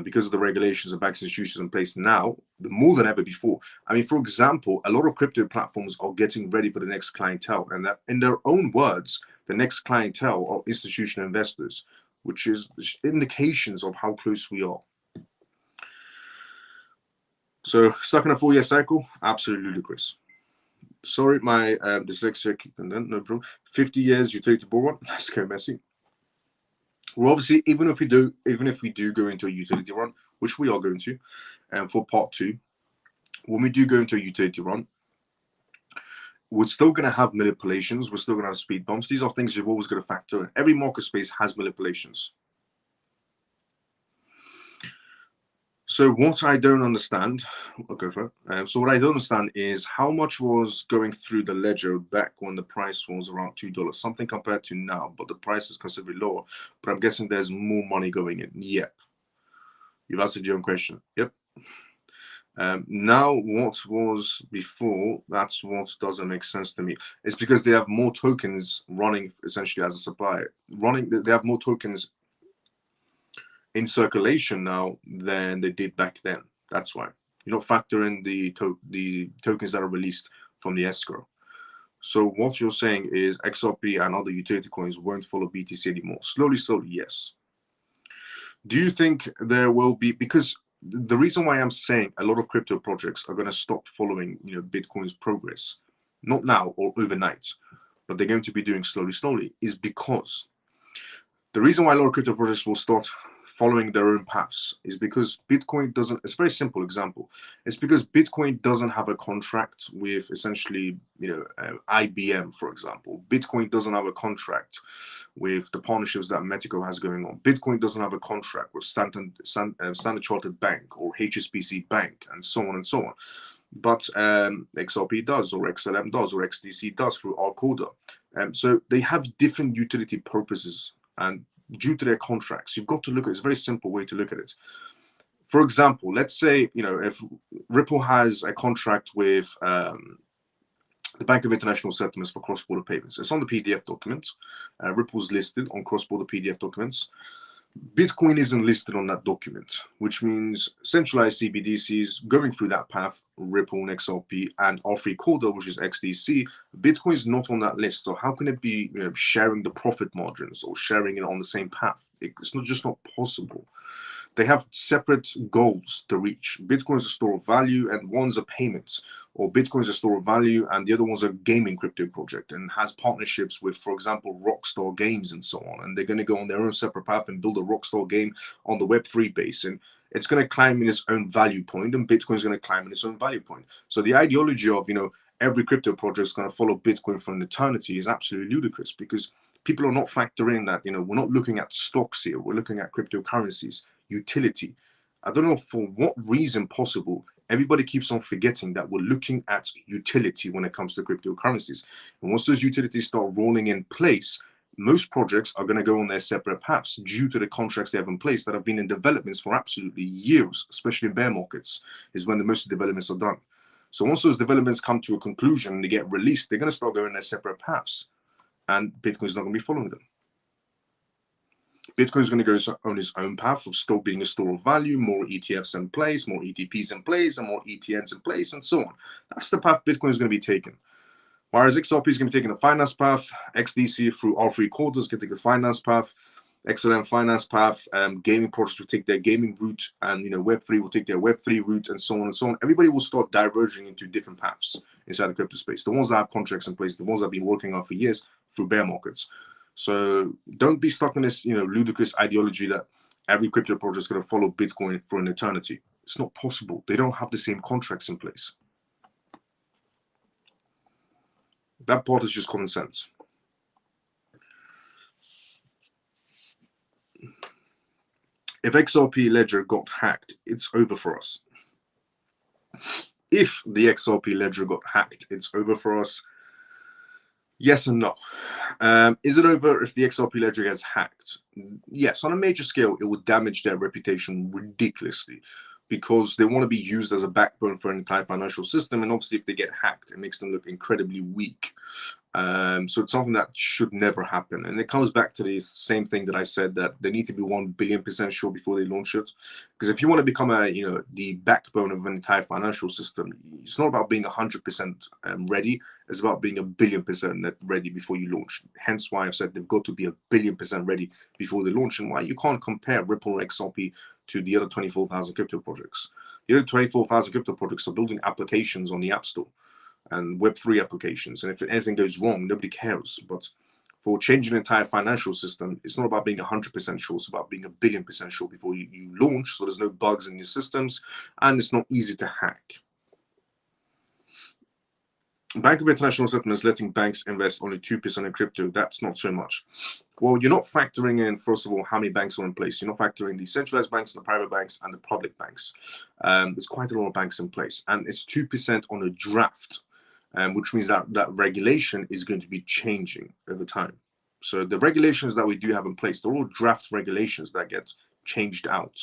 Because of the regulations and banks institutions in place now, more than ever before. I mean, for example, a lot of crypto platforms are getting ready for the next clientele. And that, in their own words, the next clientele are institutional investors, which is indications of how close we are. So stuck in a 4-year cycle, absolutely ludicrous. Sorry, my dyslexia kicked in then, no problem. 50 years utility bull run, let's go Messi. Well, obviously, even if we do go into a utility run, which we are going to, and for part 2, when we do go into a utility run, we're still going to have manipulations. We're still going to have speed bumps. These are things you've always got to factor in. Every market space has manipulations. So what I don't understand, I'll go for it. So what I don't understand is how much was going through the ledger back when the price was around $2, something compared to now, but the price is considerably lower. But I'm guessing there's more money going in. Yep. You've answered your own question. Yep. Now what was before, that's what doesn't make sense to me. It's because they have more tokens running essentially as a supplier. They have more tokens in circulation now than they did back then. That's why. You don't factor in the tokens that are released from the escrow. So what you're saying is XRP and other utility coins won't follow BTC anymore. Slowly, yes. Do you think there will be, because the reason why I'm saying a lot of crypto projects are going to stop following, Bitcoin's progress, not now or overnight, but they're going to be doing slowly, is because the reason why a lot of crypto projects will start following their own paths is because Bitcoin doesn't. It's a very simple example. It's because Bitcoin doesn't have a contract with essentially, IBM, for example. Bitcoin doesn't have a contract with the partnerships that Metico has going on. Bitcoin doesn't have a contract with Standard Chartered Bank or HSBC Bank, and so on and so on. But XRP does, or XLM does, or XDC does through Arcoda. So they have different utility purposes, and due to their contracts, you've got to look at. It's a very simple way to look at it. For example, let's say if Ripple has a contract with the Bank of International Settlements for cross-border payments. It's on the PDF document. Ripple's listed on cross-border PDF documents. Bitcoin isn't listed on that document, which means centralized CBDCs going through that path, Ripple and XRP and R3 Corda, which is XDC, Bitcoin is not on that list. So how can it be sharing the profit margins or sharing it on the same path? It's just not possible. They have separate goals to reach. Bitcoin is a store of value and one's a payment, or Bitcoin is a store of value and the other one's a gaming crypto project and has partnerships with, for example, Rockstar Games and so on. And they're going to go on their own separate path and build a Rockstar game on the Web3 base. And it's going to climb in its own value point, and Bitcoin is going to climb in its own value point. So the ideology of, every crypto project is going to follow Bitcoin for an eternity is absolutely ludicrous, because people are not factoring that, we're not looking at stocks here. We're looking at cryptocurrencies. Utility. I don't know for what reason possible, everybody keeps on forgetting that we're looking at utility when it comes to cryptocurrencies. And once those utilities start rolling in place, most projects are going to go on their separate paths due to the contracts they have in place that have been in developments for absolutely years, especially in bear markets, is when the most developments are done. So once those developments come to a conclusion and they get released, they're going to start going their separate paths, and Bitcoin's not going to be following them. Bitcoin is going to go on its own path of still being a store of value, more ETFs in place, more ETPs in place, and more ETNs in place, and so on. That's the path Bitcoin is going to be taking. Whereas XRP is going to be taking a finance path, XDC through R3 Corda is going to take a finance path, XLM finance path, gaming projects will take their gaming route, and Web3 will take their Web3 route, and so on and so on. Everybody will start diverging into different paths inside the crypto space. The ones that have contracts in place, the ones that have been working on for years through bear markets. So don't be stuck in this, ludicrous ideology that every crypto project is going to follow Bitcoin for an eternity. It's not possible. They don't have the same contracts in place. That part is just common sense. If XRP ledger got hacked, it's over for us. If the XRP ledger got hacked, it's over for us. Yes and no. Is it over if the XRP ledger gets hacked? Yes, on a major scale, it would damage their reputation ridiculously, because they want to be used as a backbone for an entire financial system. And obviously, if they get hacked, it makes them look incredibly weak. So it's something that should never happen. And it comes back to the same thing that I said, that they need to be 1 billion% sure before they launch it. Because if you want to become the backbone of an entire financial system, it's not about being 100% ready. It's about being 1 billion% ready before you launch. Hence why I've said they've got to be 1 billion% ready before they launch, and why you can't compare Ripple or XRP to the other 24,000 crypto projects. The other 24,000 crypto projects are building applications on the App Store and Web3 applications. And if anything goes wrong, nobody cares. But for changing an entire financial system, it's not about being 100% sure. It's about being 1 billion% sure before you launch, so there's no bugs in your systems, and it's not easy to hack. Bank of International Settlements letting banks invest only 2% in crypto. That's not so much. Well, you're not factoring in, first of all, how many banks are in place. You're not factoring the centralized banks, the private banks, and the public banks. There's quite a lot of banks in place, and it's 2% on a draft, which means that regulation is going to be changing over time. So the regulations that we do have in place, they're all draft regulations that get changed out.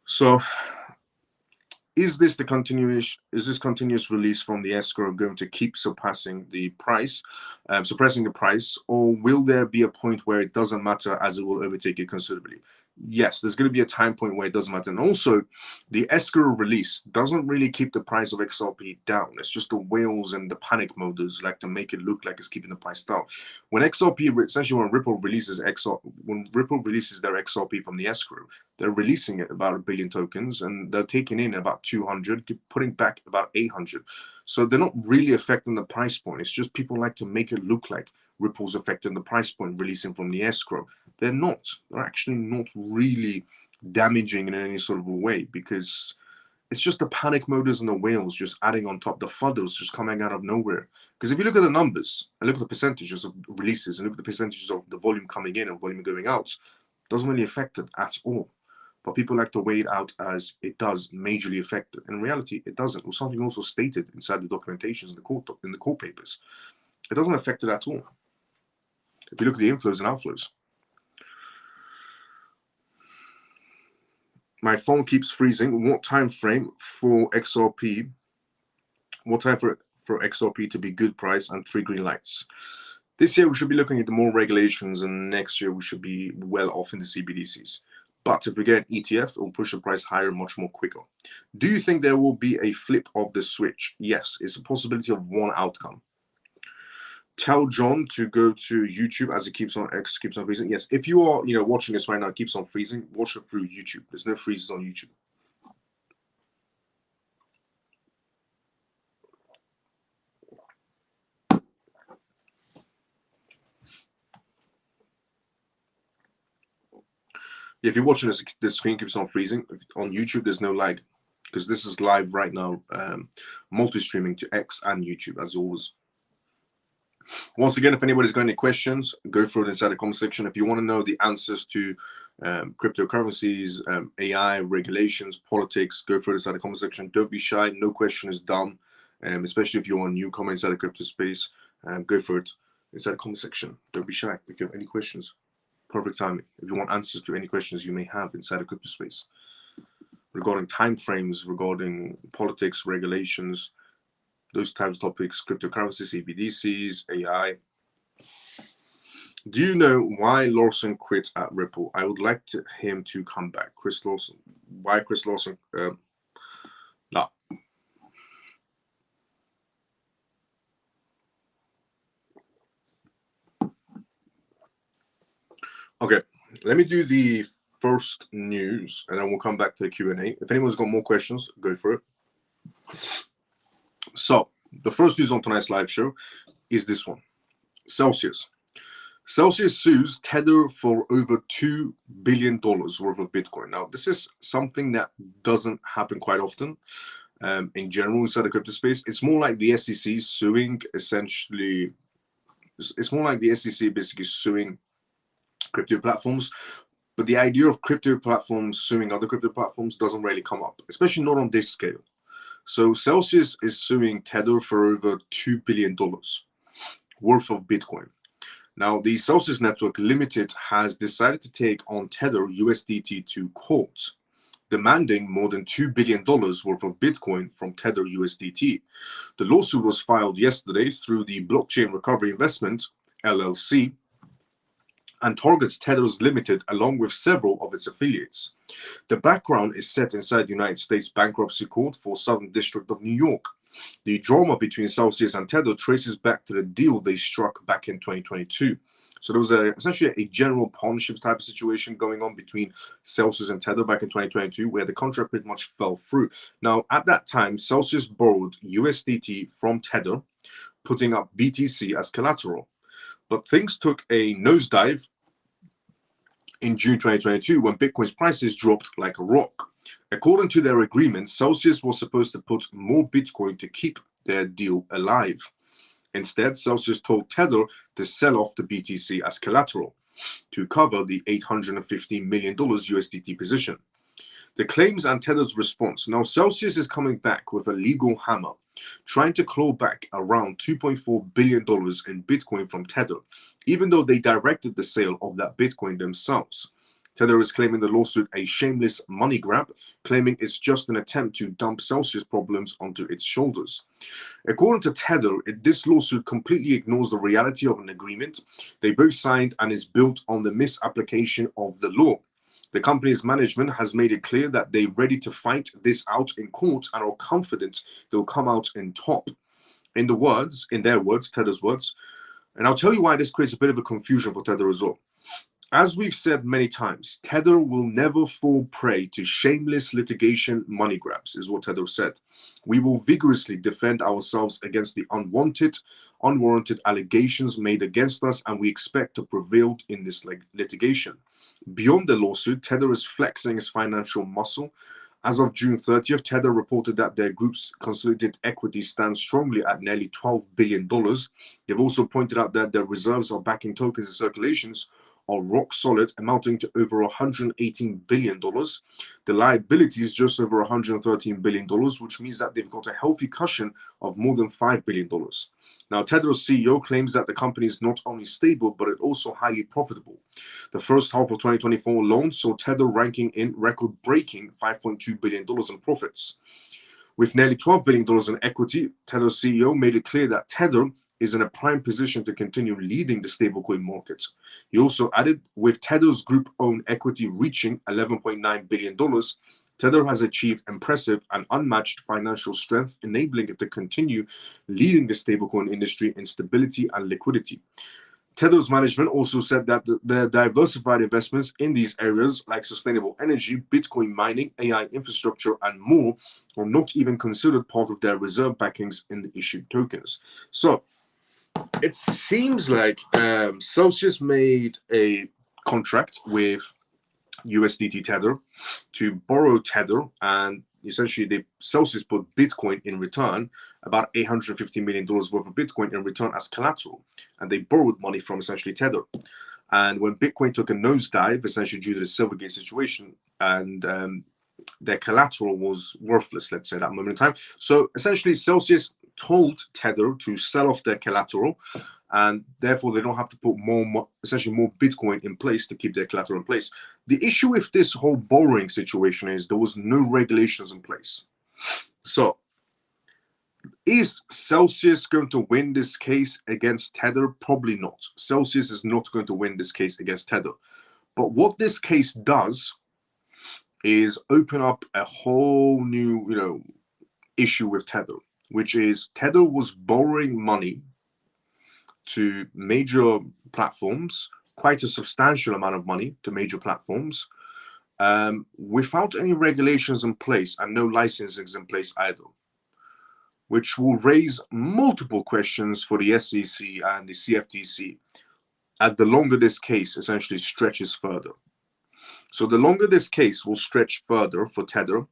So is this continuous release from the escrow going to keep suppressing the price, or will there be a point where it doesn't matter as it will overtake it considerably? yes, there's going to be a time point where it doesn't matter. And also, the escrow release doesn't really keep the price of XRP down. It's just the whales and the panic modus like to make it look like it's keeping the price down. When XRP, essentially when Ripple releases their XRP from the escrow, they're releasing it about 1 billion tokens, and they're taking in about 200, putting back about 800. So they're not really affecting the price point. It's just people like to make it look like Ripple's affecting the price point releasing from the escrow. They're not. They're actually not really damaging in any sort of a way, because it's just the panic modus and the whales just adding on top, the fuddles just coming out of nowhere. Because if you look at the numbers and look at the percentages of releases and look at the percentages of the volume coming in and volume going out, it doesn't really affect it at all. But people like to weigh it out as it does majorly affect it. In reality, it doesn't. It was something also stated inside the documentations in the court papers. It doesn't affect it at all. If you look at the inflows and outflows. My phone keeps freezing. What time frame for XRP? What time for XRP to be good price and 3 green lights? This year we should be looking at more regulations, and next year we should be well off in the CBDCs. But if we get an ETF, it will push the price higher much more quicker. Do you think there will be a flip of the switch? Yes, it's a possibility of one outcome. Tell John to go to YouTube as it keeps on freezing. Yes, if you are watching this right now, it keeps on freezing, watch it through YouTube. There's no freezes on YouTube. If you're watching this, the screen keeps on freezing. On YouTube, there's no lag, because this is live right now, multi-streaming to X and YouTube as always. Once again, if anybody's got any questions, go through it inside the comment section. If you want to know the answers to cryptocurrencies, AI, regulations, politics, go through it inside the comment section. Don't be shy. No question is dumb, especially if you're a newcomer inside the crypto space. Go for it inside the comment section. Don't be shy. If you have any questions, perfect timing. If you want answers to any questions you may have inside the crypto space regarding timeframes, regarding politics, regulations, those types of topics, cryptocurrency, CBDCs, AI. Do you know why Lawson quit at Ripple? I would like him to come back. Chris Lawson. Why Chris Lawson? No. Okay, let me do the first news, and then we'll come back to the Q&A. If anyone's got more questions, go for it. So, the first news on tonight's live show is this one. Celsius. Celsius sues Tether for over $2 billion worth of Bitcoin. Now, this is something that doesn't happen quite often in general inside the crypto space. It's more like the SEC suing, essentially. It's more like the SEC basically suing crypto platforms. But the idea of crypto platforms suing other crypto platforms doesn't really come up, especially not on this scale. So Celsius is suing Tether for over $2 billion worth of Bitcoin. Now, the Celsius Network Limited has decided to take on Tether USDT to court, demanding more than $2 billion worth of Bitcoin from Tether USDT. The lawsuit was filed yesterday through the Blockchain Recovery Investment, LLC, and targets Tether's Limited along with several of its affiliates. The background is set inside the United States Bankruptcy Court for Southern District of New York. The drama between Celsius and Tether traces back to the deal they struck back in 2022. So there was essentially a general partnership type of situation going on between Celsius and Tether back in 2022, where the contract pretty much fell through. Now, at that time, Celsius borrowed USDT from Tether, putting up BTC as collateral. But things took a nosedive in June 2022 when Bitcoin's prices dropped like a rock. According to their agreement, Celsius was supposed to put more Bitcoin to keep their deal alive. Instead, Celsius told Tether to sell off the BTC as collateral to cover the $850 million USDT position. The claims and Tether's response. Now, Celsius is coming back with a legal hammer, trying to claw back around $2.4 billion in Bitcoin from Tether, even though they directed the sale of that Bitcoin themselves. Tether is claiming the lawsuit a shameless money grab, claiming it's just an attempt to dump Celsius problems onto its shoulders. According to Tether, this lawsuit completely ignores the reality of an agreement they both signed and is built on the misapplication of the law. The company's management has made it clear that they're ready to fight this out in court and are confident they'll come out in top. In their words, Tether's words, and I'll tell you why this creates a bit of a confusion for Tether as well. As we've said many times, Tether will never fall prey to shameless litigation money grabs, is what Tether said. We will vigorously defend ourselves against the unwarranted allegations made against us, and we expect to prevail in this litigation. Beyond the lawsuit, Tether is flexing its financial muscle. As of June 30th, Tether reported that their group's consolidated equity stands strongly at nearly $12 billion. They've also pointed out that their reserves of backing tokens and circulations are rock solid, amounting to over $118 billion. The liability is just over $113 billion, which means that they've got a healthy cushion of more than $5 billion. Now, Tether's CEO claims that the company is not only stable, but it's also highly profitable. The first half of 2024 alone saw Tether ranking in record-breaking $5.2 billion in profits. With nearly $12 billion in equity, Tether's CEO made it clear that Tether is in a prime position to continue leading the stablecoin market. He also added, with Tether's group-owned equity reaching $11.9 billion, Tether has achieved impressive and unmatched financial strength, enabling it to continue leading the stablecoin industry in stability and liquidity. Tether's management also said that the diversified investments in these areas like sustainable energy, Bitcoin mining, AI infrastructure, and more are not even considered part of their reserve backings in the issued tokens. So it seems like Celsius made a contract with USDT Tether to borrow Tether, and essentially Celsius put Bitcoin in return, about $850 million worth of Bitcoin in return as collateral, and they borrowed money from essentially Tether. And when Bitcoin took a nosedive, essentially due to the Silvergate situation, and their collateral was worthless, let's say, at that moment in time. So essentially Celsius told Tether to sell off their collateral, and therefore they don't have to put essentially more Bitcoin in place to keep their collateral in place. The issue with this whole borrowing situation is there was no regulations in place. So is Celsius going to win this case against Tether? Probably not. Celsius is not going to win this case against Tether. But what this case does is open up a whole new, issue with Tether, which is Tether was borrowing money to major platforms, quite a substantial amount of money to major platforms, without any regulations in place and no licensings in place either, which will raise multiple questions for the SEC and the CFTC. And the longer this case essentially stretches further. So the longer this case will stretch further for Tether,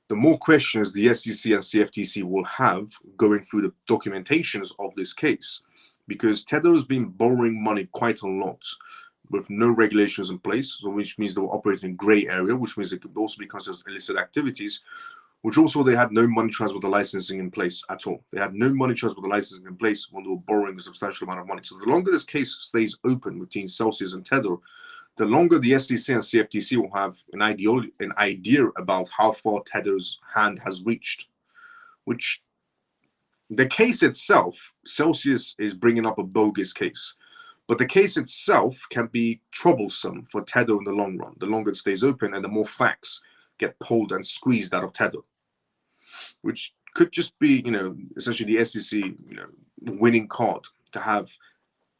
the more questions the SEC and CFTC will have going through the documentations of this case, because Tether has been borrowing money quite a lot with no regulations in place, so which means they were operating in grey area, which means it could also be considered illicit activities, which also they had no money transfer with the licensing in place at all. They had no money transfer with the licensing in place when they were borrowing a substantial amount of money. So the longer this case stays open between Celsius and Tether, the longer the SEC and CFTC will have an idea about how far Tether's hand has reached, which the case itself, Celsius is bringing up a bogus case, but the case itself can be troublesome for Tether in the long run. The longer it stays open and the more facts get pulled and squeezed out of Tether, which could just be, essentially the SEC, winning card to have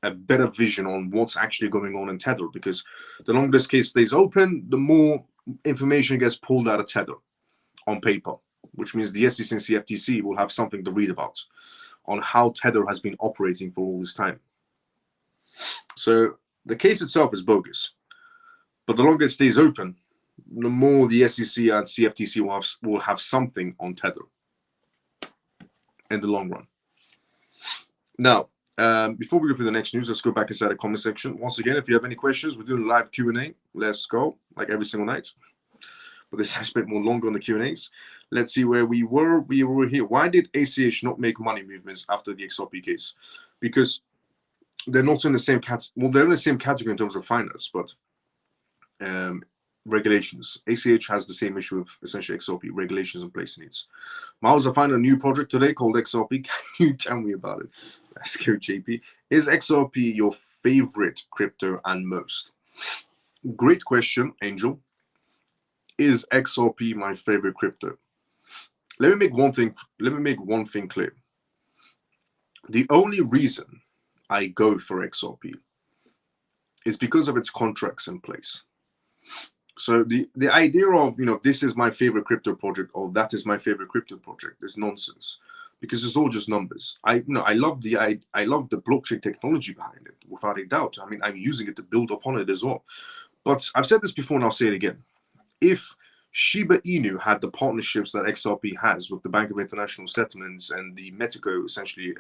a better vision on what's actually going on in Tether, because the longer this case stays open, the more information gets pulled out of Tether on paper, which means the SEC and CFTC will have something to read about on how Tether has been operating for all this time. So the case itself is bogus, but the longer it stays open, the more the SEC and CFTC will have something on Tether in the long run. Now, before we go through the next news, let's go back inside the comment section. Once again, if you have any questions, we're doing a live Q&A. Let's go, like every single night. But this I spent more longer on the Q&As. Let's see where we were. We were here. Why did ACH not make money movements after the XRP case? Because they're not in the same category. Well, they're in the same category in terms of finance, but regulations. ACH has the same issue of essentially XRP, regulations in place needs. Miles, I found a new project today called XRP. Can you tell me about it? Let's go, JP. Is XRP your favorite crypto and most? Great question, Angel. Is XRP my favorite crypto? Let me make one thing clear. The only reason I go for XRP is because of its contracts in place. So the idea of, this is my favorite crypto project or that is my favorite crypto project is nonsense, because it's all just numbers. I love the blockchain technology behind it, without a doubt. I mean, I'm using it to build upon it as well. But I've said this before and I'll say it again. If Shiba Inu had the partnerships that XRP has with the Bank of International Settlements and the Metico essentially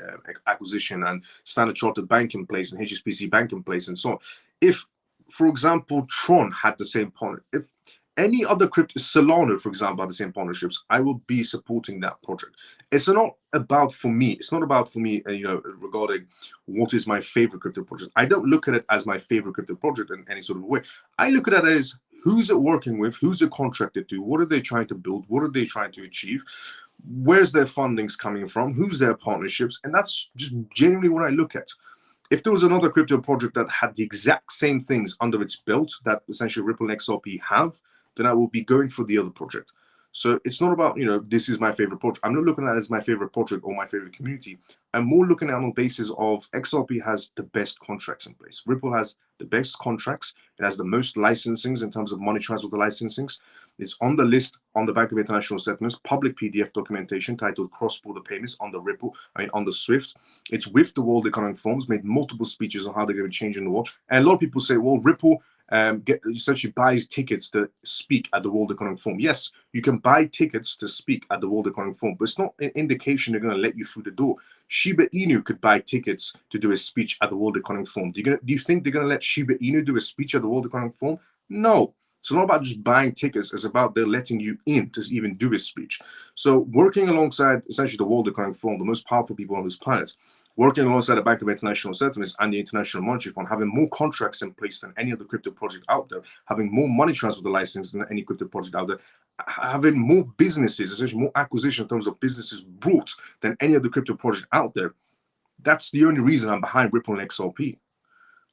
acquisition and Standard Chartered Bank in place and HSBC Bank in place and so on, if, for example, Tron had the same partner, if any other crypto, Solana, for example, had the same partnerships, I will be supporting that project. It's not about for me. It's not about for me, regarding what is my favorite crypto project. I don't look at it as my favorite crypto project in any sort of way. I look at it as who's it working with, who's it contracted to, what are they trying to build, what are they trying to achieve, where's their fundings coming from, who's their partnerships, and that's just genuinely what I look at. If there was another crypto project that had the exact same things under its belt that essentially Ripple and XRP have, then I will be going for the other project. So it's not about, this is my favorite project. I'm not looking at it as my favorite project or my favorite community. I'm more looking at it on the basis of XRP has the best contracts in place. Ripple has the best contracts. It has the most licensings in terms of money transfer with the licensings. It's on the list on the Bank of International Settlements, public PDF documentation titled Cross-Border Payments on the SWIFT. It's with the World Economic Forums, made multiple speeches on how they're going to be changing the world. And a lot of people say, well, Ripple essentially buys tickets to speak at the World Economic Forum. Yes, you can buy tickets to speak at the World Economic Forum, but it's not an indication they're going to let you through the door. Shiba Inu could buy tickets to do a speech at the World Economic Forum. Do you think they're going to let Shiba Inu do a speech at the World Economic Forum? No. It's not about just buying tickets. It's about they're letting you in to even do a speech. So working alongside essentially the World Economic Forum, the most powerful people on this planet, working alongside the Bank of International Settlements and the International Monetary Fund, having more contracts in place than any other crypto project out there, having more money transfer with the license than any crypto project out there, having more businesses, essentially more acquisition in terms of businesses brought than any other crypto project out there. That's the only reason I'm behind Ripple and XRP.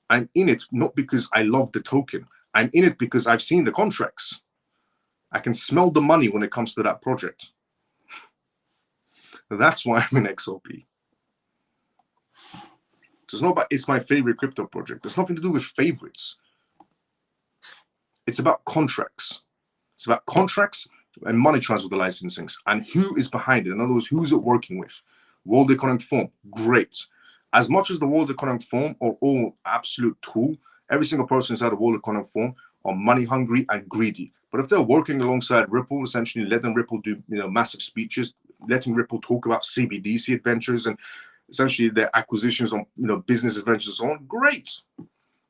I'm in it not because I love the token. I'm in it because I've seen the contracts. I can smell the money when it comes to that project. That's why I'm in XRP. So it's not about it's my favorite crypto project. There's nothing to do with favorites. It's about contracts. It's about contracts and money transfer with the licensings and who is behind it. In other words, who's it working with? World Economic Forum, great. As much as the World Economic Forum are all absolute tool, every single person inside the World Economic Forum are money hungry and greedy. But if they're working alongside Ripple, essentially letting Ripple do massive speeches, letting Ripple talk about CBDC adventures and essentially their acquisitions on business adventures and so on, great.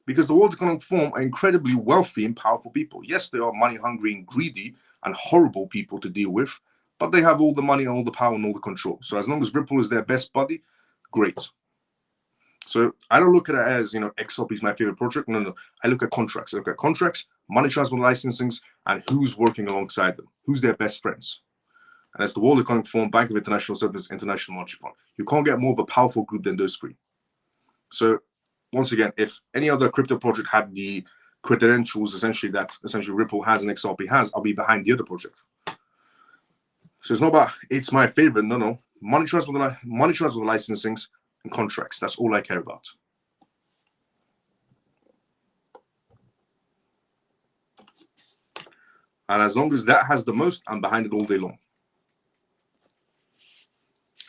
Because the World Economic Forum are incredibly wealthy and powerful people. Yes, they are money hungry and greedy and horrible people to deal with, but they have all the money, all the power, and all the control. So as long as Ripple is their best buddy, great. So I don't look at it as, XRP is my favorite project. No. I look at contracts. I look at contracts, money transfer licensings, and who's working alongside them. Who's their best friends. And that's the World Economic Forum, Bank of International Settlements, International Monetary Fund. You can't get more of a powerful group than those three. So once again, if any other crypto project had the credentials essentially that Ripple has and XRP has, I'll be behind the other project. So it's not about it's my favorite. No. Money transfer licensings and contracts. That's all I care about. And as long as that has the most, I'm behind it all day long.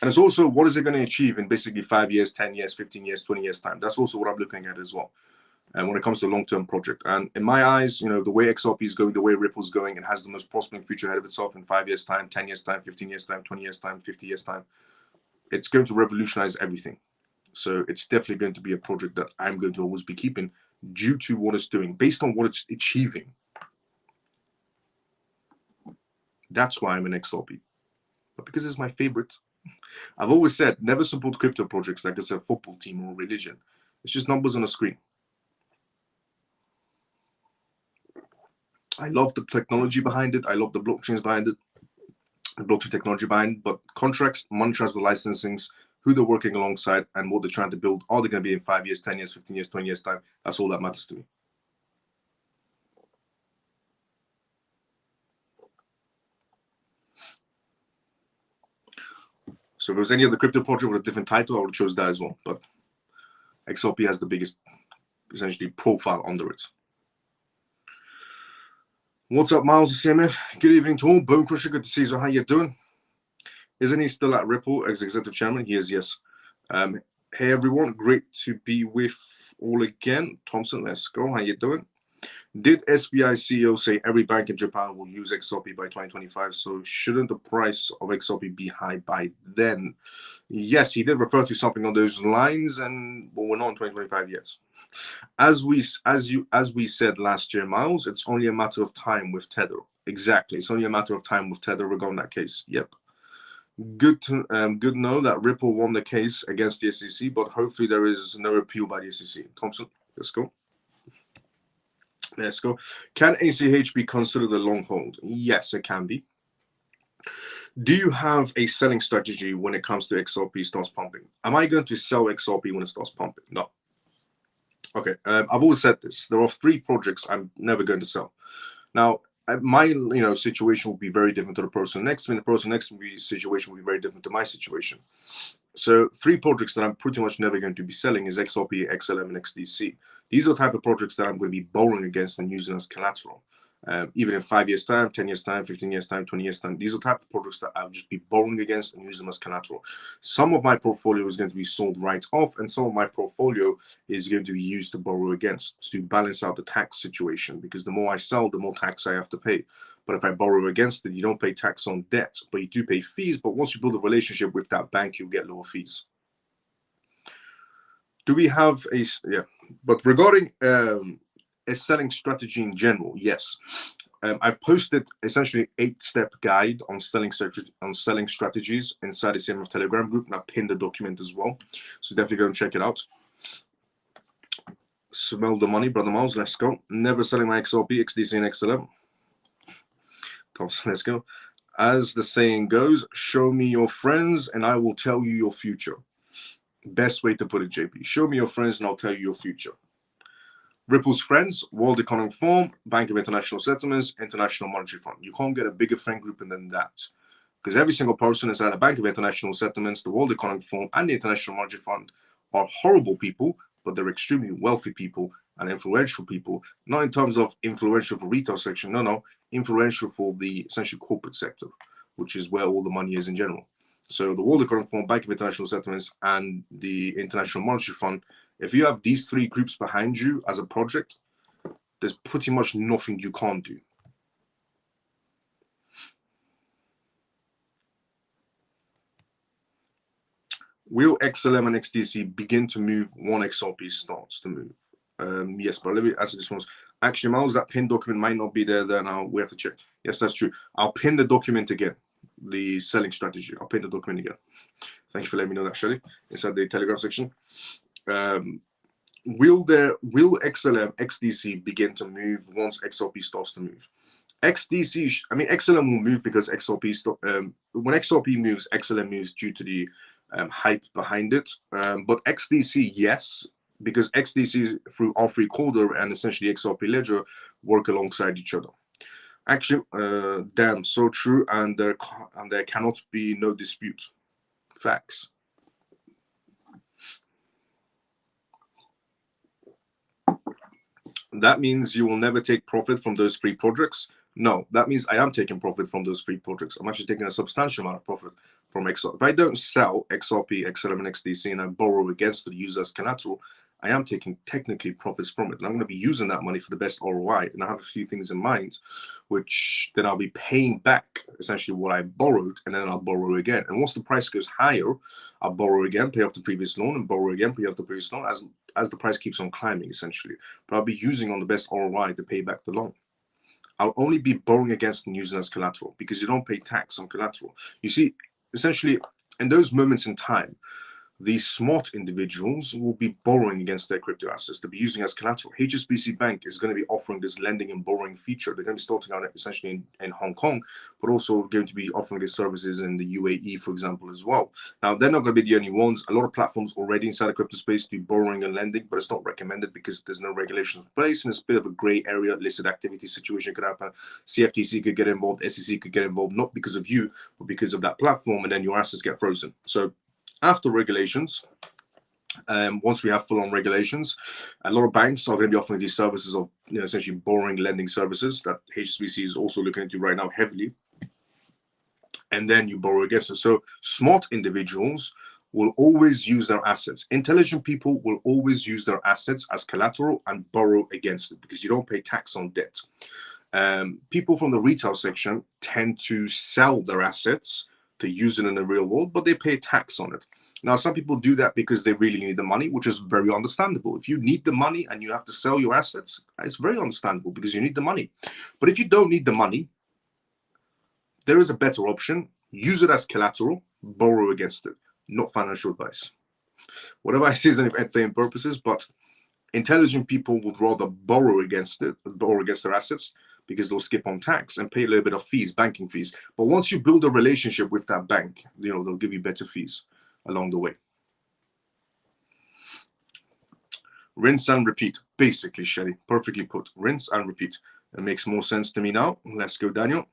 And it's also what is it going to achieve in basically 5 years, 10 years, 15 years, 20 years time. That's also what I'm looking at as well. And when it comes to a long-term project. And in my eyes, the way XRP is going, the way Ripple's going, it has the most prospering future ahead of itself in 5 years time, 10 years time, 15 years time, 20 years time, 50 years time. It's going to revolutionize everything. So it's definitely going to be a project that I'm going to always be keeping due to what it's doing, based on what it's achieving. That's why I'm an XRP. But because it's my favorite. I've always said, never support crypto projects like it's a football team or religion. It's just numbers on a screen. I love the technology behind it. I love the blockchains behind it, the blockchain technology behind it. But contracts, money transfer licensings, who they're working alongside, and what they're trying to build, are they going to be in 5 years, 10 years, 15 years, 20 years time? That's all that matters to me. So if there was any other crypto project with a different title, I would have chose that as well. But XRP has the biggest, essentially, profile under it. What's up, Miles of CMF? Good evening to all. Bone Crusher, good to see you. So how you doing? Isn't he still at Ripple as executive chairman? He is, yes. Hey everyone, great to be with all again. Thompson, let's go. How you doing? Did SBI CEO say every bank in Japan will use XRP by 2025? So shouldn't the price of XRP be high by then? Yes, he did refer to something on those lines, and well, we're not in 2025 yet. As we said last year, Miles, it's only a matter of time with Tether. Exactly, it's only a matter of time with Tether regarding that case. Yep. Good to know that Ripple won the case against the SEC, but hopefully there is no appeal by the SEC. Thompson, let's go. Let's go. Can ACH be considered a long hold? Yes, it can be. Do you have a selling strategy when it comes to XRP starts pumping? Am I going to sell XRP when it starts pumping? No. Okay, I've always said this. There are 3 projects I'm never going to sell. Now, my situation will be very different to the person next to me. The person next to me situation will be very different to my situation. So 3 projects that I'm pretty much never going to be selling is XRP, XLM, and XDC. These are the type of projects that I'm going to be borrowing against and using as collateral. Even in 5 years' time, 10 years' time, 15 years' time, 20 years' time. These are the type of projects that I'll just be borrowing against and use them as collateral. Some of my portfolio is going to be sold right off, and some of my portfolio is going to be used to borrow against to balance out the tax situation, because the more I sell, the more tax I have to pay. But if I borrow against it, you don't pay tax on debt, but you do pay fees. But once you build a relationship with that bank, you'll get lower fees. Do we have a, yeah, but regarding a selling strategy in general, yes. I've posted essentially 8-step guide on selling strategies inside the CMF Telegram group, and I've pinned the document as well. So definitely go and check it out. Smell the money, brother Miles. Let's go. Never selling my XRP, XDC, and XLM. Thompson, let's go. As the saying goes, show me your friends and I will tell you your future. Best way to put it, JP. Show me your friends and I'll tell you your future. Ripple's friends, World Economic Forum, Bank of International Settlements, International Monetary Fund. You can't get a bigger friend group than that. Because every single person inside the Bank of International Settlements, the World Economic Forum, and the International Monetary Fund are horrible people, but they're extremely wealthy people and influential people. Not in terms of influential for retail section, no, influential for the essentially corporate sector, which is where all the money is in general. So the World Economic Forum, Bank of International Settlements, and the International Monetary Fund, if you have these 3 groups behind you as a project, there's pretty much nothing you can't do. Will XLM and XDC begin to move when XRP starts to move? Yes, but let me answer this one. Actually, Miles, that pin document might not be there now. We have to check. Yes, that's true. I'll pin the document again. The selling strategy. I'll pin the document again. Thank you for letting me know that, Shelly. Inside the Telegram section. Will XLM, XDC begin to move once XRP starts to move? XLM will move because XRP when XRP moves, XLM moves due to the hype behind it. But XDC, yes, because XDC through R3 Corridor and essentially XRP Ledger work alongside each other. Actually, damn, so true, and there cannot be no dispute. Facts. That means you will never take profit from those 3 projects. No, that means I am taking profit from those 3 projects. I'm actually taking a substantial amount of profit from XRP. If I don't sell XRP, XLM, and XDC, and I borrow against the user as collateral, I am taking technically profits from it. And I'm going to be using that money for the best ROI. And I have a few things in mind, which then I'll be paying back essentially what I borrowed, and then I'll borrow again. And once the price goes higher, I'll borrow again, pay off the previous loan, and borrow again, pay off the previous loan as the price keeps on climbing, essentially. But I'll be using on the best ROI to pay back the loan. I'll only be borrowing against and using as collateral because you don't pay tax on collateral. You see, essentially, in those moments in time, these smart individuals will be borrowing against their crypto assets. They'll be using as collateral. HSBC Bank is going to be offering this lending and borrowing feature. They're going to be starting out essentially in Hong Kong, but also going to be offering these services in the UAE, for example, as well. Now, they're not going to be the only ones. A lot of platforms already inside the crypto space do borrowing and lending, but it's not recommended because there's no regulations in place, and it's a bit of a gray area. Listed activity situation could happen. CFTC could get involved. SEC could get involved, not because of you, but because of that platform, and then your assets get frozen. So after regulations, once we have full-on regulations, a lot of banks are going to be offering these services of, essentially borrowing, lending services that HSBC is also looking into right now heavily. And then you borrow against it. So smart individuals will always use their assets. Intelligent people will always use their assets as collateral and borrow against it because you don't pay tax on debt. People from the retail section tend to sell their assets to use it in the real world, but they pay tax on it. Now, some people do that because they really need the money, which is very understandable. If you need the money and you have to sell your assets, it's very understandable because you need the money. But if you don't need the money, there is a better option. Use it as collateral, borrow against it, not financial advice. Whatever I say is entertainment purposes, but intelligent people would rather borrow against their assets, because they'll skip on tax and pay a little bit of fees, banking fees. But once you build a relationship with that bank, they'll give you better fees along the way. Rinse and repeat, basically, Shelly. Perfectly put. Rinse and repeat. It makes more sense to me now. Let's go, Daniel.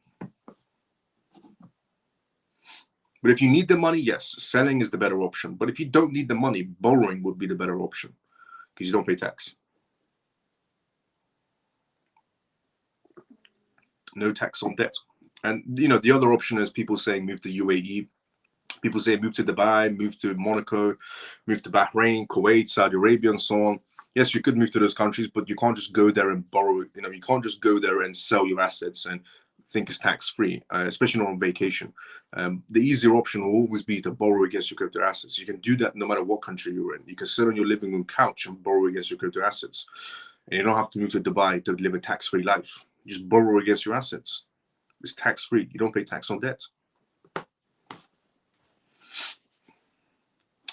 But if you need the money, yes, selling is the better option. But if you don't need the money, borrowing would be the better option because you don't pay tax. No tax on debt. And the other option is people saying move to UAE. People say move to Dubai, move to Monaco, move to Bahrain, Kuwait, Saudi Arabia, and so on. Yes, you could move to those countries, but you can't just go there and borrow. You can't just go there and sell your assets and think it's tax-free, especially not on vacation. The easier option will always be to borrow against your crypto assets. You can do that no matter what country you're in. You can sit on your living room couch and borrow against your crypto assets. And you don't have to move to Dubai to live a tax-free life. You just borrow against your assets. It's tax-free. You don't pay tax on debt.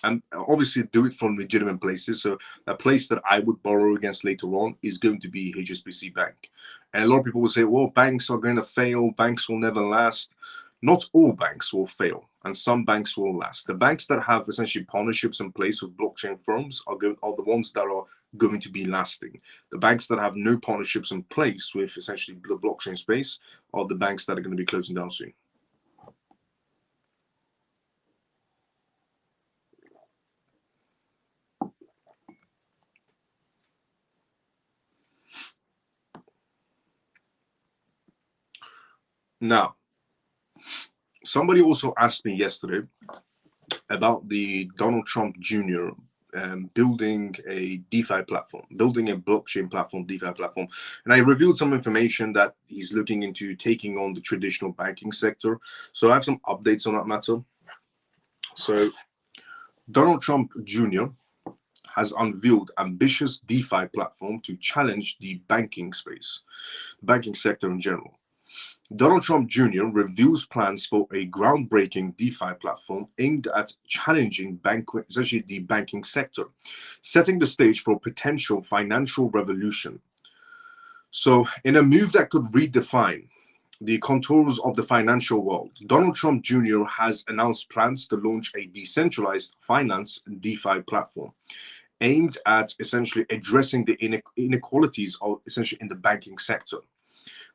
And obviously do it from legitimate places. So a place that I would borrow against later on is going to be HSBC Bank. And a lot of people will say, well, banks are going to fail. Banks will never last. Not all banks will fail, and some banks will last. The banks that have essentially partnerships in place with blockchain firms are the ones that are going to be lasting. The banks that have no partnerships in place with essentially the blockchain space are the banks that are going to be closing down soon. Now, somebody also asked me yesterday about the Donald Trump Jr. Building a DeFi platform, building a blockchain platform, DeFi platform. And I revealed some information that he's looking into taking on the traditional banking sector. So I have some updates on that matter. So Donald Trump Jr. has unveiled ambitious DeFi platform to challenge the banking space, the banking sector in general. Donald Trump Jr. reveals plans for a groundbreaking DeFi platform aimed at challenging essentially the banking sector, setting the stage for a potential financial revolution. So, in a move that could redefine the contours of the financial world, Donald Trump Jr. has announced plans to launch a decentralized finance DeFi platform aimed at essentially addressing the inequalities of essentially in the banking sector.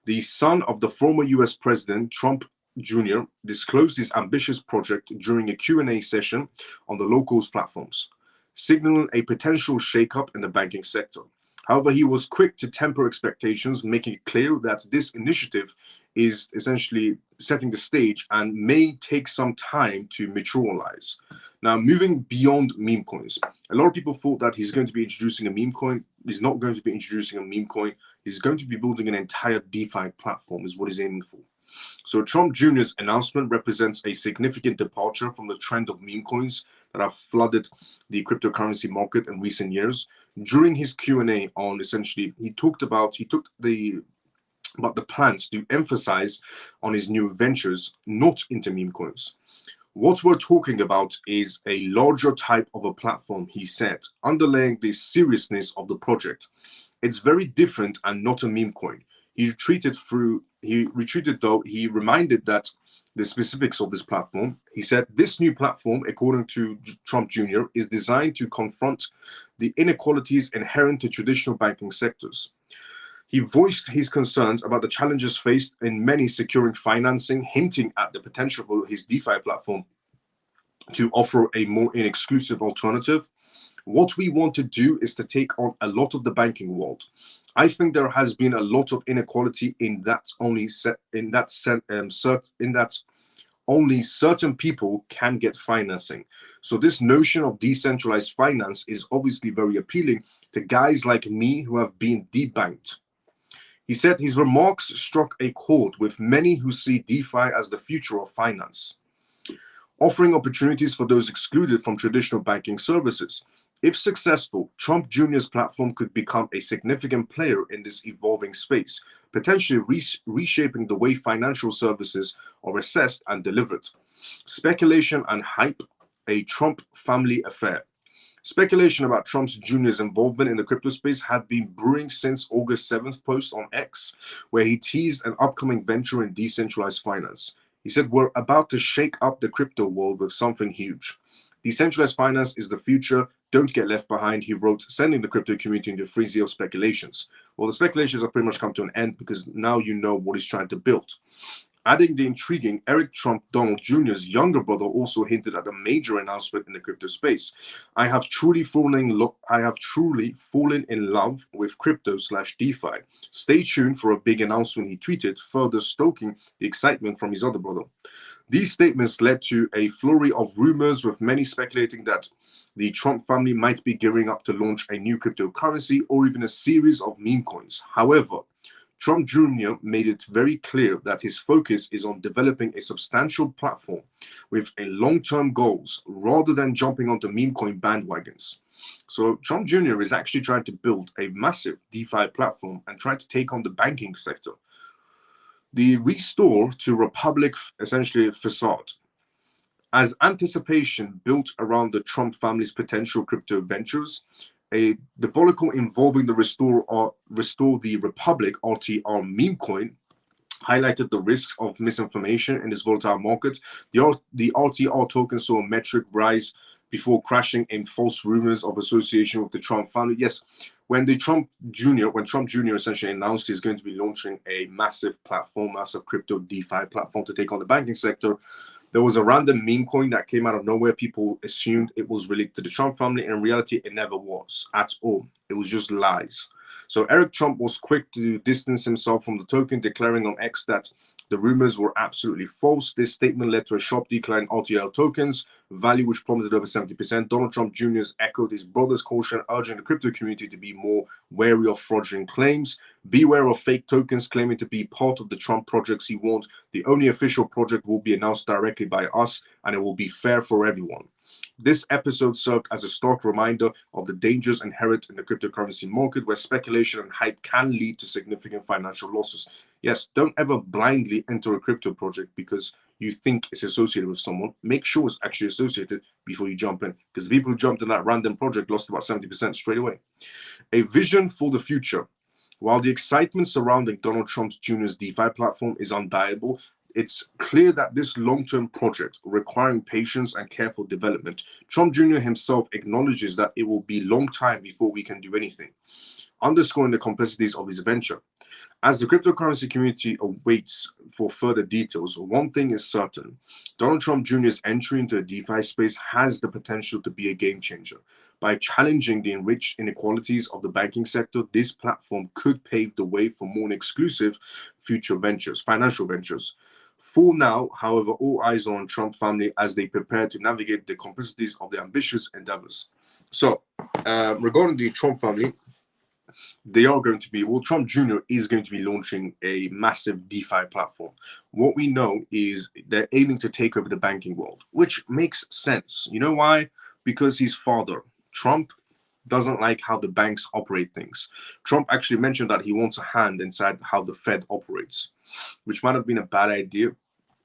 The son of the former US President Trump Jr. disclosed his ambitious project during a Q&A session on the locals platforms, signaling a potential shakeup in the banking sector. However, he was quick to temper expectations, making it clear that this initiative is essentially setting the stage and may take some time to materialize. Now, moving beyond meme coins, a lot of people thought that he's going to be introducing a meme coin. He's not going to be introducing a meme coin. He's going to be building an entire DeFi platform, is what he's aiming for. So Trump Jr.'s announcement represents a significant departure from the trend of meme coins that have flooded the cryptocurrency market in recent years. During his Q&A on essentially, he took the plans to emphasize on his new ventures, not into meme coins. What we're talking about is a larger type of a platform, he said, underlying the seriousness of the project. It's very different and not a meme coin. He retreated though, he reminded that the specifics of this platform. He said this new platform, according to Trump Jr., is designed to confront the inequalities inherent to traditional banking sectors. He voiced his concerns about the challenges faced in many securing financing, hinting at the potential for his DeFi platform to offer a more inexclusive alternative. What we want to do is to take on a lot of the banking world. I think there has been a lot of inequality in that only certain people can get financing. So this notion of decentralized finance is obviously very appealing to guys like me who have been debanked. He said his remarks struck a chord with many who see DeFi as the future of finance, offering opportunities for those excluded from traditional banking services. If successful, Trump Jr.'s platform could become a significant player in this evolving space, potentially reshaping the way financial services are assessed and delivered. Speculation and hype, a Trump family affair. Speculation about Trump Jr.'s involvement in the crypto space had been brewing since August 7th post on X, where he teased an upcoming venture in decentralized finance. He said, "We're about to shake up the crypto world with something huge. Decentralized finance is the future. Don't get left behind," he wrote, sending the crypto community into a frenzy of speculations. Well, the speculations have pretty much come to an end because now you know what he's trying to build. Adding the intriguing Eric Trump, Donald Jr.'s younger brother, also hinted at a major announcement in the crypto space. I have truly fallen in love with crypto/DeFi. Stay tuned for a big announcement, he tweeted, further stoking the excitement from his other brother. These statements led to a flurry of rumors, with many speculating that the Trump family might be gearing up to launch a new cryptocurrency or even a series of meme coins. However, Trump Jr. made it very clear that his focus is on developing a substantial platform with long-term goals rather than jumping onto meme coin bandwagons. So Trump Jr. is actually trying to build a massive DeFi platform and try to take on the banking sector. The restore to Republic, essentially facade. As anticipation built around the Trump family's potential crypto ventures, a debacle involving the Restore the Republic (RTR) meme coin highlighted the risks of misinformation in this volatile market. The RTR token saw a metric rise before crashing in false rumors of association with the Trump family. Yes, when Trump Jr. essentially announced he's going to be launching a massive crypto DeFi platform to take on the banking sector, there was a random meme coin that came out of nowhere. People assumed it was related to the Trump family, and in reality, it never was at all. It was just lies. So Eric Trump was quick to distance himself from the token, declaring on X that the rumors were absolutely false. This statement led to a sharp decline in RTL tokens value, which plummeted over 70%. Donald Trump Jr. echoed his brother's caution, urging the crypto community to be more wary of fraudulent claims. Beware of fake tokens claiming to be part of the Trump projects, he warned. The only official project will be announced directly by us, and it will be fair for everyone. This episode served as a stark reminder of the dangers inherent in the cryptocurrency market, where speculation and hype can lead to significant financial losses. Yes, don't ever blindly enter a crypto project because you think it's associated with someone. Make sure it's actually associated before you jump in, because the people who jumped in that random project lost about 70% straight away. A vision for the future. While the excitement surrounding Donald Trump Jr.'s DeFi platform is undeniable, it's clear that this long-term project, requiring patience and careful development, Trump Jr. himself acknowledges that it will be a long time before we can do anything, underscoring the complexities of his venture. As the cryptocurrency community awaits for further details, one thing is certain: Donald Trump Jr.'s entry into the DeFi space has the potential to be a game changer. By challenging the enriched inequalities of the banking sector, this platform could pave the way for more exclusive future ventures, financial ventures. For now, however, all eyes are on Trump family as they prepare to navigate the complexities of their ambitious endeavors. So, regarding the Trump family, Trump Jr. is going to be launching a massive DeFi platform. What we know is they're aiming to take over the banking world, which makes sense. You know why? Because his father, Trump, doesn't like how the banks operate things. Trump actually mentioned that he wants a hand inside how the Fed operates, which might have been a bad idea.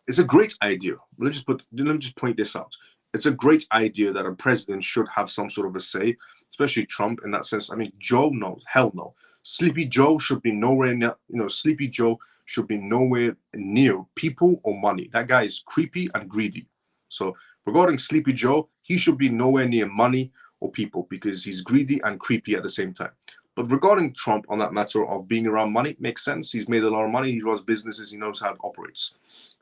it's a great idea. Let me just point this out. It's a great idea that a president should have some sort of a say, especially Trump in that sense. I mean, Joe, no, hell no. Sleepy Joe should be nowhere near, Sleepy Joe should be nowhere near people or money. That guy is creepy and greedy. So regarding Sleepy Joe, he should be nowhere near money or people because he's greedy and creepy at the same time. But regarding Trump on that matter of being around money, makes sense. He's made a lot of money. He runs businesses. He knows how it operates.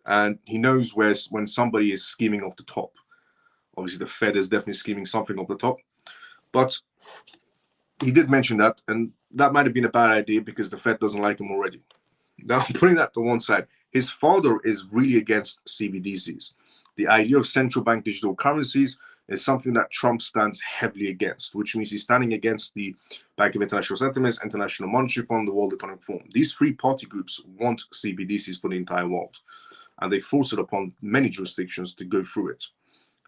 And he knows when somebody is scheming off the top. Obviously, the Fed is definitely scheming something off the top. But he did mention that, and that might have been a bad idea because the Fed doesn't like him already. Now, putting that to one side, his father is really against CBDCs. The idea of central bank digital currencies is something that Trump stands heavily against, which means he's standing against the Bank of International Settlements, International Monetary Fund, the World Economic Forum. These three party groups want CBDCs for the entire world, and they force it upon many jurisdictions to go through it.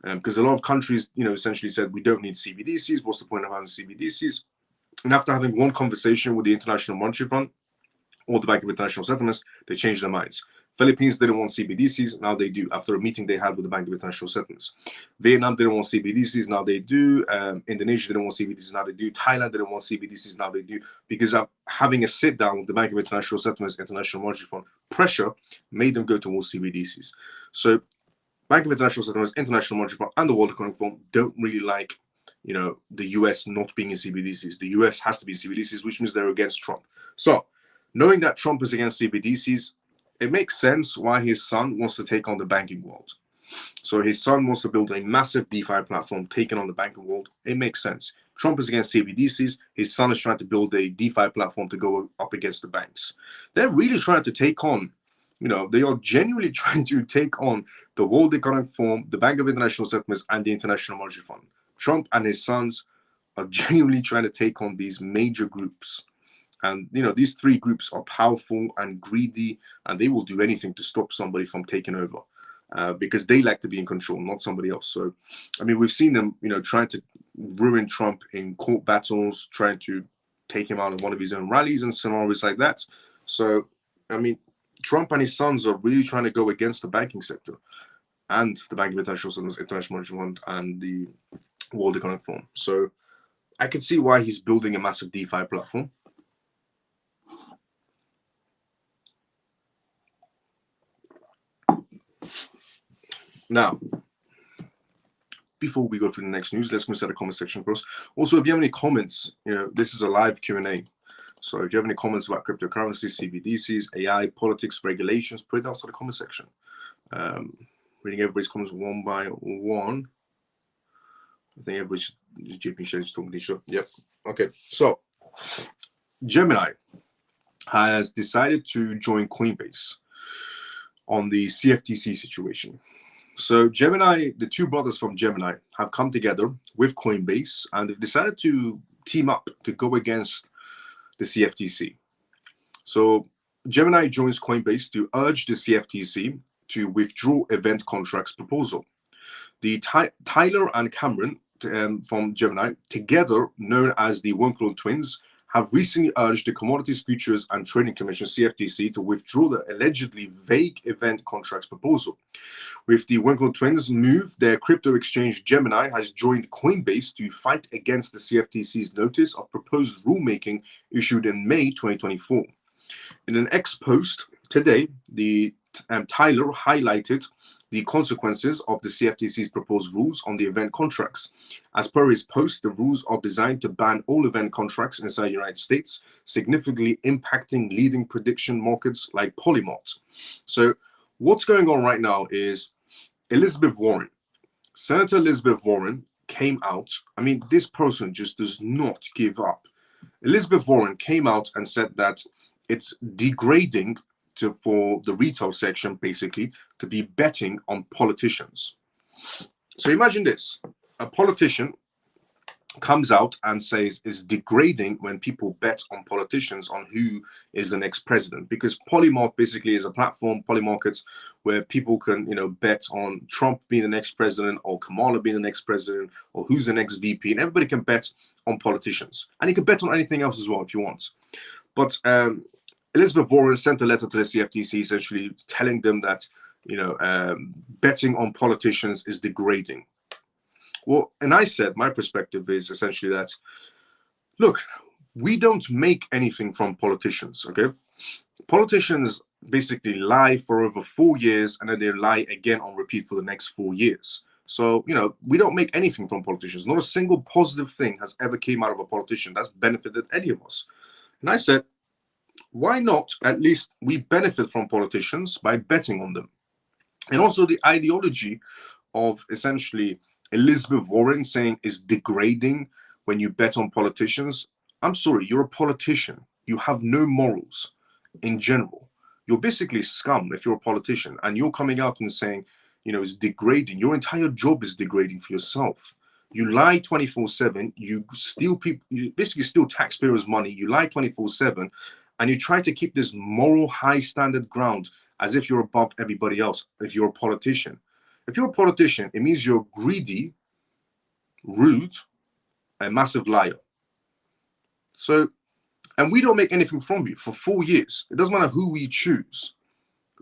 Because a lot of countries, essentially said, we don't need CBDCs. What's the point of having CBDCs? And after having one conversation with the International Monetary Fund or the Bank of International Settlements, they changed their minds. Philippines didn't want CBDCs, now they do, after a meeting they had with the Bank of International Settlements. Vietnam didn't want CBDCs, now they do. Indonesia didn't want CBDCs, now they do. Thailand didn't want CBDCs, now they do. Because of having a sit down with the Bank of International Settlements, International Monetary Fund, pressure made them go towards CBDCs. So Bank of International Settlements, International Monetary Fund, and the World Economic Forum don't really like, the US not being in CBDCs. The US has to be in CBDCs, which means they're against Trump. So knowing that Trump is against CBDCs, it makes sense why his son wants to take on the banking world. So his son wants to build a massive DeFi platform taking on the banking world. It makes sense. Trump is against CBDCs. His son is trying to build a DeFi platform to go up against the banks. They're really trying to take on, they are genuinely trying to take on the World Economic Forum, the Bank of International Settlements, and the International Monetary Fund. Trump and his sons are genuinely trying to take on these major groups. And, these three groups are powerful and greedy, and they will do anything to stop somebody from taking over because they like to be in control, not somebody else. So, I mean, we've seen them, trying to ruin Trump in court battles, trying to take him out of one of his own rallies and scenarios like that. So, I mean, Trump and his sons are really trying to go against the banking sector and the Bank of International Settlements, International Monetary Fund, and the World Economic Forum. So, I can see why he's building a massive DeFi platform. Now, before we go through the next news, let's go to the comment section first. Also, if you have any comments, this is a live Q&A. So if you have any comments about cryptocurrencies, CBDCs, AI, politics, regulations, put it down to the comment section. Reading everybody's comments one by one. I think everybody's JP Shades talking to each other. Yep. Okay. So Gemini has decided to join Coinbase on the CFTC situation. So Gemini, the two brothers from Gemini, have come together with Coinbase and they've decided to team up to go against the CFTC. So Gemini joins Coinbase to urge the CFTC to withdraw event contracts proposal. The Tyler and Cameron from Gemini, together known as the Winklevoss twins, have recently urged the Commodities Futures and Trading Commission, CFTC, to withdraw the allegedly vague event contracts proposal. With the Winklevoss twins' move, their crypto exchange Gemini has joined Coinbase to fight against the CFTC's notice of proposed rulemaking issued in May 2024. In an X post today, the Tyler highlighted the consequences of the CFTC's proposed rules on the event contracts. As per his post, the rules are designed to ban all event contracts inside the United States, significantly impacting leading prediction markets like Polymart. So what's going on right now is Elizabeth Warren, Senator Elizabeth Warren came out. I mean, this person just does not give up. Elizabeth Warren came out and said that it's degrading for the retail section, basically, to be betting on politicians. So imagine this. A politician comes out and says it's degrading when people bet on politicians on who is the next president, because Polymart basically is a platform, Polymarkets, where people can, bet on Trump being the next president or Kamala being the next president or who's the next VP, and everybody can bet on politicians. And you can bet on anything else as well if you want. But Elizabeth Warren sent a letter to the CFTC essentially telling them that betting on politicians is degrading. Well, and I said my perspective is essentially that, look, we don't make anything from politicians, okay? Politicians basically lie for over 4 years and then they lie again on repeat for the next 4 years. So, we don't make anything from politicians. Not a single positive thing has ever came out of a politician that's benefited any of us. And I said, why not at least we benefit from politicians by betting on them? And also the ideology of essentially Elizabeth Warren saying is degrading when you bet on politicians. I'm sorry, you're a politician. You have no morals in general. You're basically scum if you're a politician, and you're coming out and saying, it's degrading. Your entire job is degrading for yourself. You lie 24/7. You steal people. You basically steal taxpayers' money. You lie 24/7, and you try to keep this moral high standard ground as if you're above everybody else. If you're a politician, it means you're greedy, rude, a massive liar. So, and we don't make anything from you for 4 years. It doesn't matter who we choose.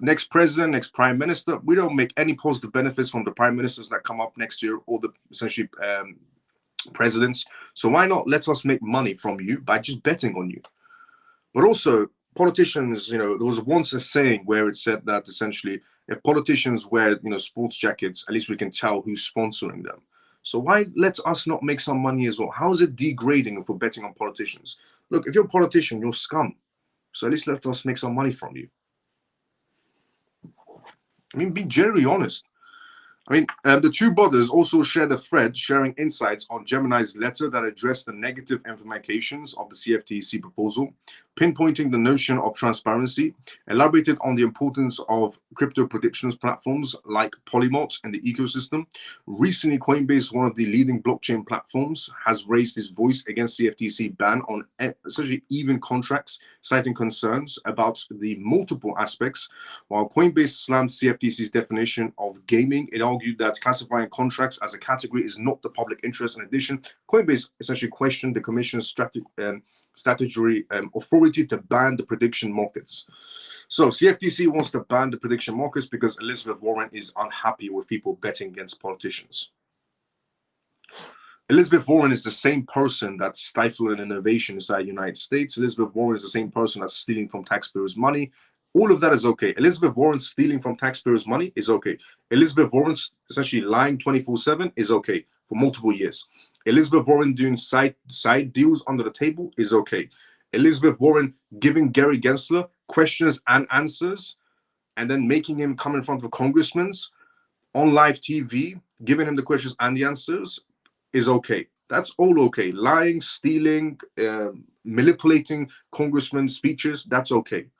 Next president, next prime minister, we don't make any positive benefits from the prime ministers that come up next year or the essentially presidents. So why not let us make money from you by just betting on you? But also, politicians, there was once a saying where it said that essentially if politicians wear, sports jackets, at least we can tell who's sponsoring them. So why let us not make some money as well? How is it degrading if we're betting on politicians? Look, if you're a politician, you're scum. So at least let us make some money from you. Be generally honest. The two brothers also shared a thread sharing insights on Gemini's letter that addressed the negative implications of the CFTC proposal, pinpointing the notion of transparency, elaborated on the importance of crypto predictions platforms like Polymot in the ecosystem. Recently, Coinbase, one of the leading blockchain platforms, has raised its voice against CFTC ban on essentially even contracts, citing concerns about the multiple aspects. While Coinbase slammed CFTC's definition of gaming, it argued that classifying contracts as a category is not the public interest. In addition, Coinbase essentially questioned the Commission's statutory authority to ban the prediction markets. So CFTC wants to ban the prediction markets because Elizabeth Warren is unhappy with people betting against politicians. Elizabeth Warren is the same person that's stifling innovation inside the United States. Elizabeth Warren is the same person that's stealing from taxpayers' money. All of that is okay. Elizabeth Warren stealing from taxpayers' money is okay. Elizabeth Warren essentially lying 24/7 is okay for multiple years. Elizabeth Warren doing side deals under the table is okay. Elizabeth Warren giving Gary Gensler questions and answers and then making him come in front of congressmen on live TV, giving him the questions and the answers is okay. That's all okay. Lying, stealing, manipulating congressmen's speeches, that's okay.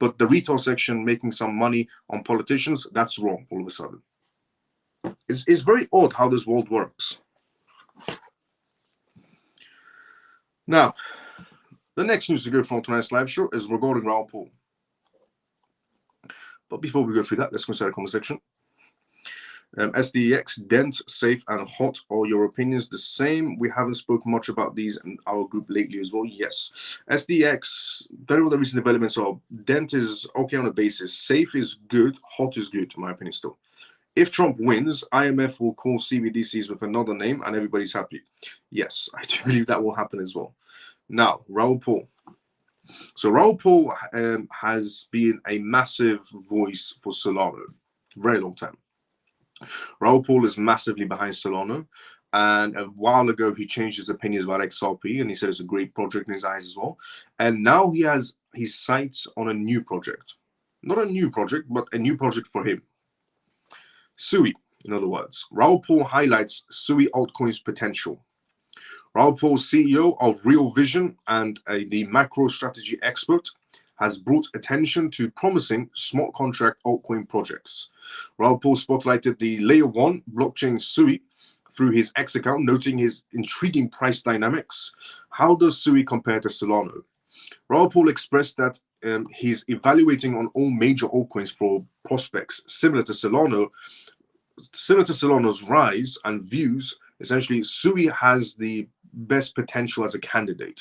But the retail section making some money on politicians, that's wrong all of a sudden. It's very odd how this world works. Now, the next news to go from tonight's live show is regarding Raoul Pal. But before we go through that, let's consider the comment section. SDX, Dent, Safe, and Hot. Are your opinions the same? We haven't spoken much about these in our group lately as well. Yes. SDX, don't know what the recent developments are. Dent is okay on a basis. Safe is good. Hot is good, in my opinion, still. If Trump wins, IMF will call CBDCs with another name and everybody's happy. Yes, I do believe that will happen as well. Now, Raoul Pal. So Raoul Pal has been a massive voice for Solana. Very long time. Raoul Pal is massively behind Solana, and a while ago he changed his opinions about XRP and he said it's a great project in his eyes as well. And now he has his sights on a new project. Not a new project, but a new project for him. Sui, in other words. Raoul Pal highlights Sui altcoin's potential. Raoul Pal, CEO of Real Vision and the macro strategy expert, has brought attention to promising smart contract altcoin projects. Raoul Pal spotlighted the Layer 1 blockchain Sui through his X account, noting his intriguing price dynamics. How does Sui compare to Solana? Raoul Pal expressed that he's evaluating on all major altcoins for prospects similar to Solana. Similar to Solana's rise and views, essentially Sui has the best potential as a candidate.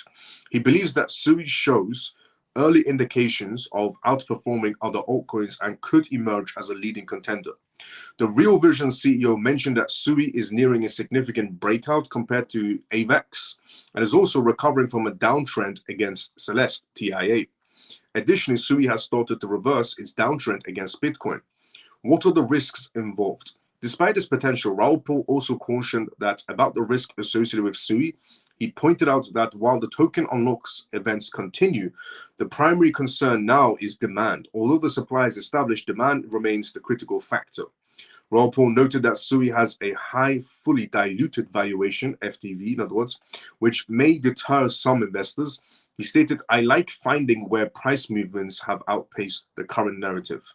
He believes that Sui shows early indications of outperforming other altcoins and could emerge as a leading contender. The Real Vision CEO mentioned that SUI is nearing a significant breakout compared to AVAX and is also recovering from a downtrend against Celeste, TIA. Additionally, SUI has started to reverse its downtrend against Bitcoin. What are the risks involved? Despite this potential, Raoul Pal also cautioned that about the risk associated with SUI. He pointed out that while the token unlocks events continue, the primary concern now is demand. Although the supply is established, demand remains the critical factor. Raoul Pal noted that SUI has a high, fully diluted valuation, FDV in other words, which may deter some investors. He stated, "I like finding where price movements have outpaced the current narrative."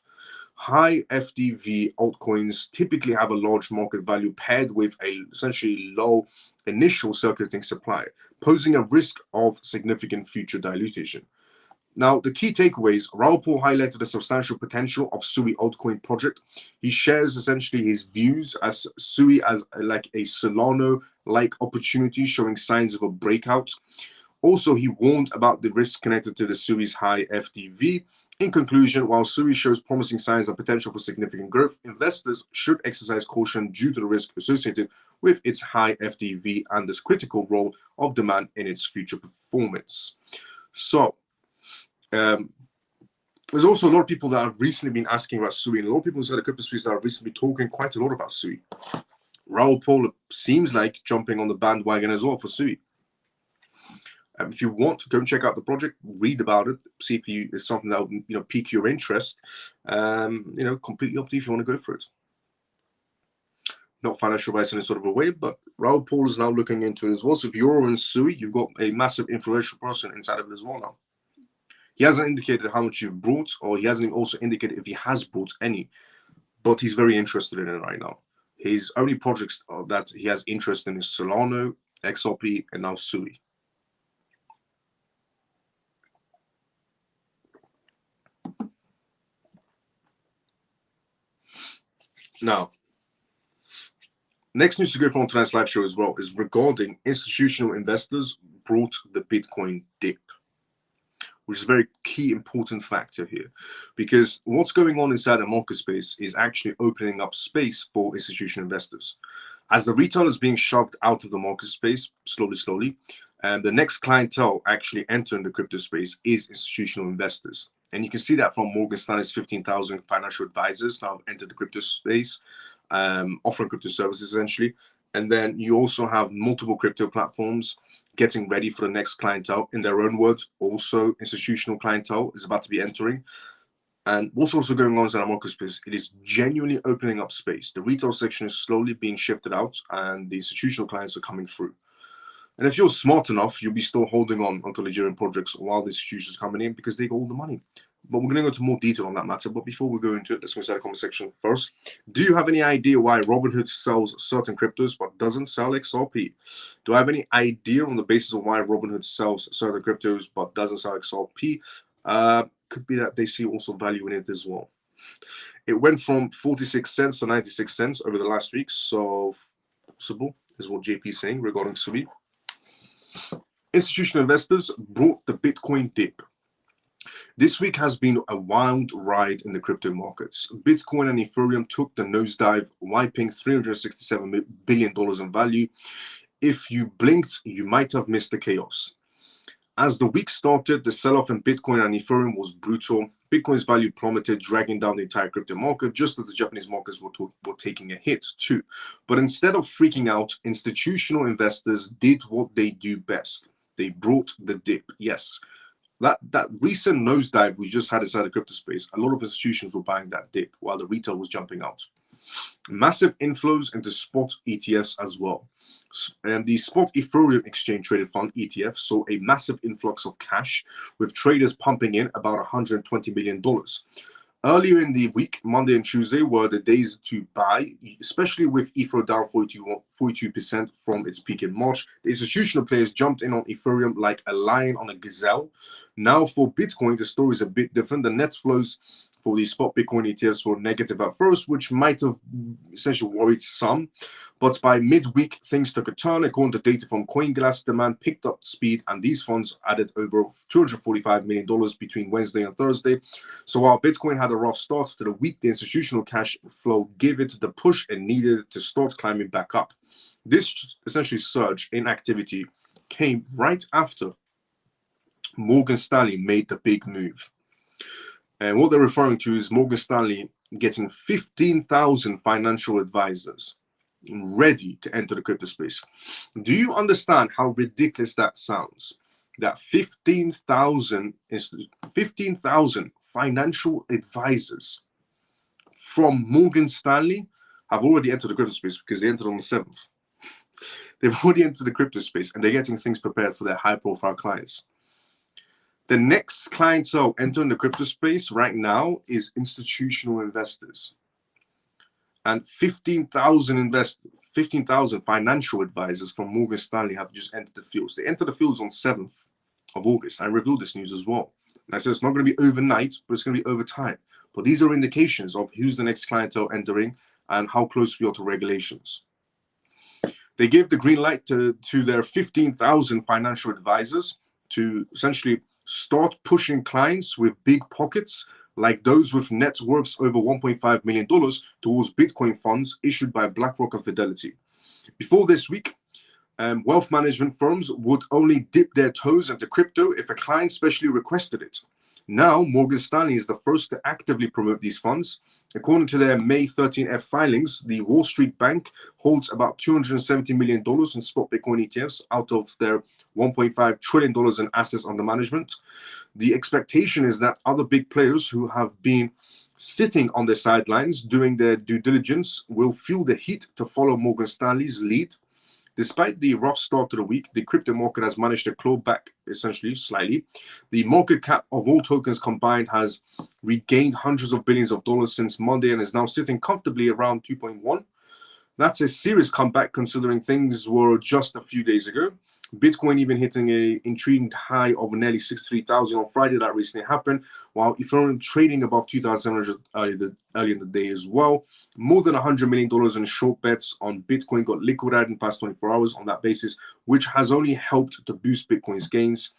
High FDV altcoins typically have a large market value paired with a essentially low initial circulating supply, posing a risk of significant future dilution. Now, the key takeaways, Raoul Pal highlighted the substantial potential of SUI altcoin project. He shares essentially his views as SUI as like a Solana-like opportunity showing signs of a breakout. Also, he warned about the risks connected to the SUI's high FDV. In conclusion, while SUI shows promising signs of potential for significant growth, investors should exercise caution due to the risk associated with its high FDV and this critical role of demand in its future performance. So, there's also a lot of people that have recently been asking about SUI, and a lot of people inside the crypto space that have recently been talking quite a lot about SUI. Raoul Pal seems like jumping on the bandwagon as well for SUI. If you want to go and check out the project, read about it, see if it's something that will pique your interest. Completely up to you if you want to go for it. Not financial advice in any sort of a way, but Raoul Pal is now looking into it as well. So if you're in SUI, you've got a massive influential person inside of it as well now. He hasn't indicated how much you've brought, or he hasn't also indicated if he has brought any, but he's very interested in it right now. His only projects that he has interest in is Solana, XRP, and now SUI. Now, next news to go from tonight's live show as well is regarding institutional investors brought the Bitcoin dip, which is a very key important factor here, because what's going on inside the market space is actually opening up space for institutional investors. As the retail is being shoved out of the market space slowly, and the next clientele actually entering the crypto space is institutional investors. And you can see that from Morgan Stanley's 15,000 financial advisors now entered the crypto space, offering crypto services essentially. And then you also have multiple crypto platforms getting ready for the next clientele. In their own words, also institutional clientele is about to be entering. And what's also going on in the market space, it is genuinely opening up space. The retail section is slowly being shifted out and the institutional clients are coming through. And if you're smart enough, you'll be still holding on until the Ethereum projects while the institutions are coming in because they got all the money. But we're going to go into more detail on that matter. But before we go into it, let's go inside the comment section first. Do you have any idea why Robinhood sells certain cryptos but doesn't sell XRP? Do I have any idea on the basis of why Robinhood sells certain cryptos but doesn't sell XRP? Could be that they see also value in it as well. It went from 46 cents to 96 cents over the last week. So possible is what JP is saying regarding SUI. Institutional investors brought the Bitcoin dip. This week has been a wild ride in the crypto markets. Bitcoin and Ethereum took the nosedive, wiping $367 billion in value. If you blinked, you might have missed the chaos. As the week started, the sell-off in Bitcoin and Ethereum was brutal. Bitcoin's value plummeted, dragging down the entire crypto market, just as the Japanese markets were taking a hit too. But instead of freaking out, institutional investors did what they do best. They brought the dip. Yes, that recent nosedive we just had inside the crypto space, a lot of institutions were buying that dip while the retail was jumping out. Massive inflows into spot ETFs as well. And the spot Ethereum exchange traded fund ETF saw a massive influx of cash, with traders pumping in about $120 million. Earlier in the week, Monday and Tuesday were the days to buy, especially with Ether down 42% from its peak in March. The institutional players jumped in on Ethereum like a lion on a gazelle. Now for Bitcoin, the story is a bit different. The net flows for the spot Bitcoin ETFs were negative at first, which might have essentially worried some. But by midweek, things took a turn. According to data from CoinGlass, demand picked up speed, and these funds added over $245 million between Wednesday and Thursday. So while Bitcoin had a rough start to the week, the institutional cash flow gave it the push it needed to start climbing back up. This essentially surge in activity came right after Morgan Stanley made the big move. And what they're referring to is Morgan Stanley getting 15,000 financial advisors ready to enter the crypto space. Do you understand how ridiculous that sounds? That 15,000 financial advisors from Morgan Stanley have already entered the crypto space, because they entered on the 7th. They've already entered the crypto space, and they're getting things prepared for their high-profile clients. The next clientele entering the crypto space right now is institutional investors. And 15,000 financial advisors from Morgan Stanley have just entered the fields. They entered the fields on 7th of August. I revealed this news as well. And I said it's not going to be overnight, but it's going to be over time. But these are indications of who's the next clientele entering and how close we are to regulations. They gave the green light to their 15,000 financial advisors to essentially start pushing clients with big pockets, like those with net worths over $1.5 million, towards Bitcoin funds issued by BlackRock and Fidelity. Before this week, wealth management firms would only dip their toes into crypto if a client specially requested it. Now, Morgan Stanley is the first to actively promote these funds. According to their May 13F filings, the Wall Street Bank holds about $270 million in spot Bitcoin ETFs out of their $1.5 trillion in assets under management. The expectation is that other big players who have been sitting on the sidelines doing their due diligence will feel the heat to follow Morgan Stanley's lead. Despite the rough start to the week, the crypto market has managed to claw back essentially slightly. The market cap of all tokens combined has regained hundreds of billions of dollars since Monday and is now sitting comfortably around 2.1. That's a serious comeback considering things were just a few days ago. Bitcoin even hitting an intriguing high of nearly 63,000 on Friday. That recently happened, while Ethereum trading above 2,700 earlier in the day as well. More than $100 million in short bets on Bitcoin got liquidated in the past 24 hours on that basis, which has only helped to boost Bitcoin's gains.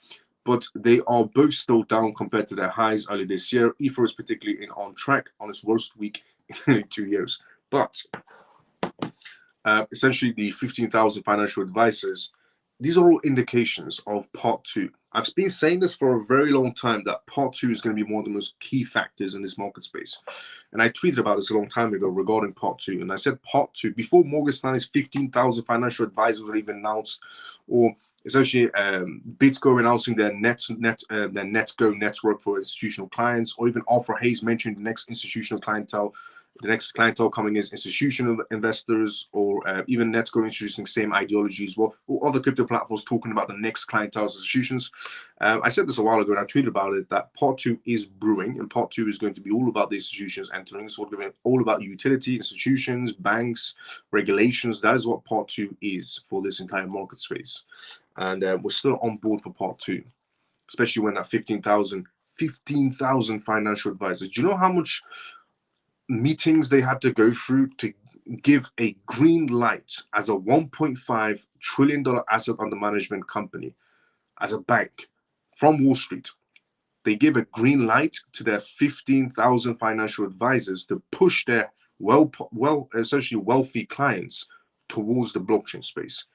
But they are both still down compared to their highs earlier this year. Ether is particularly on track on its worst week in nearly 2 years. But essentially, the 15,000 financial advisors, these are all indications of part two. I've been saying this for a very long time, that part two is going to be one of the most key factors in this market space. And I tweeted about this a long time ago regarding part two. And I said part two, before Morgan Stanley's 15,000 financial advisors were even announced, or essentially BitGo announcing their NetGo network for institutional clients, or even Arthur Hayes mentioned the next institutional clientele. The next clientele coming is institutional investors, or even NetGo introducing same ideology as well, or other crypto platforms talking about the next clientele as institutions. I said this a while ago, and I tweeted about it, that part two is brewing, and part two is going to be all about the institutions entering. It's all about utility, institutions, banks, regulations. That is what part two is for this entire market space. And we're still on board for part two, especially when that 15,000 financial advisors. Do you know how much meetings they had to go through to give a green light as a $1.5 trillion asset under management company, as a bank from Wall Street? They give a green light to their 15,000 financial advisors to push their essentially wealthy clients towards the blockchain space.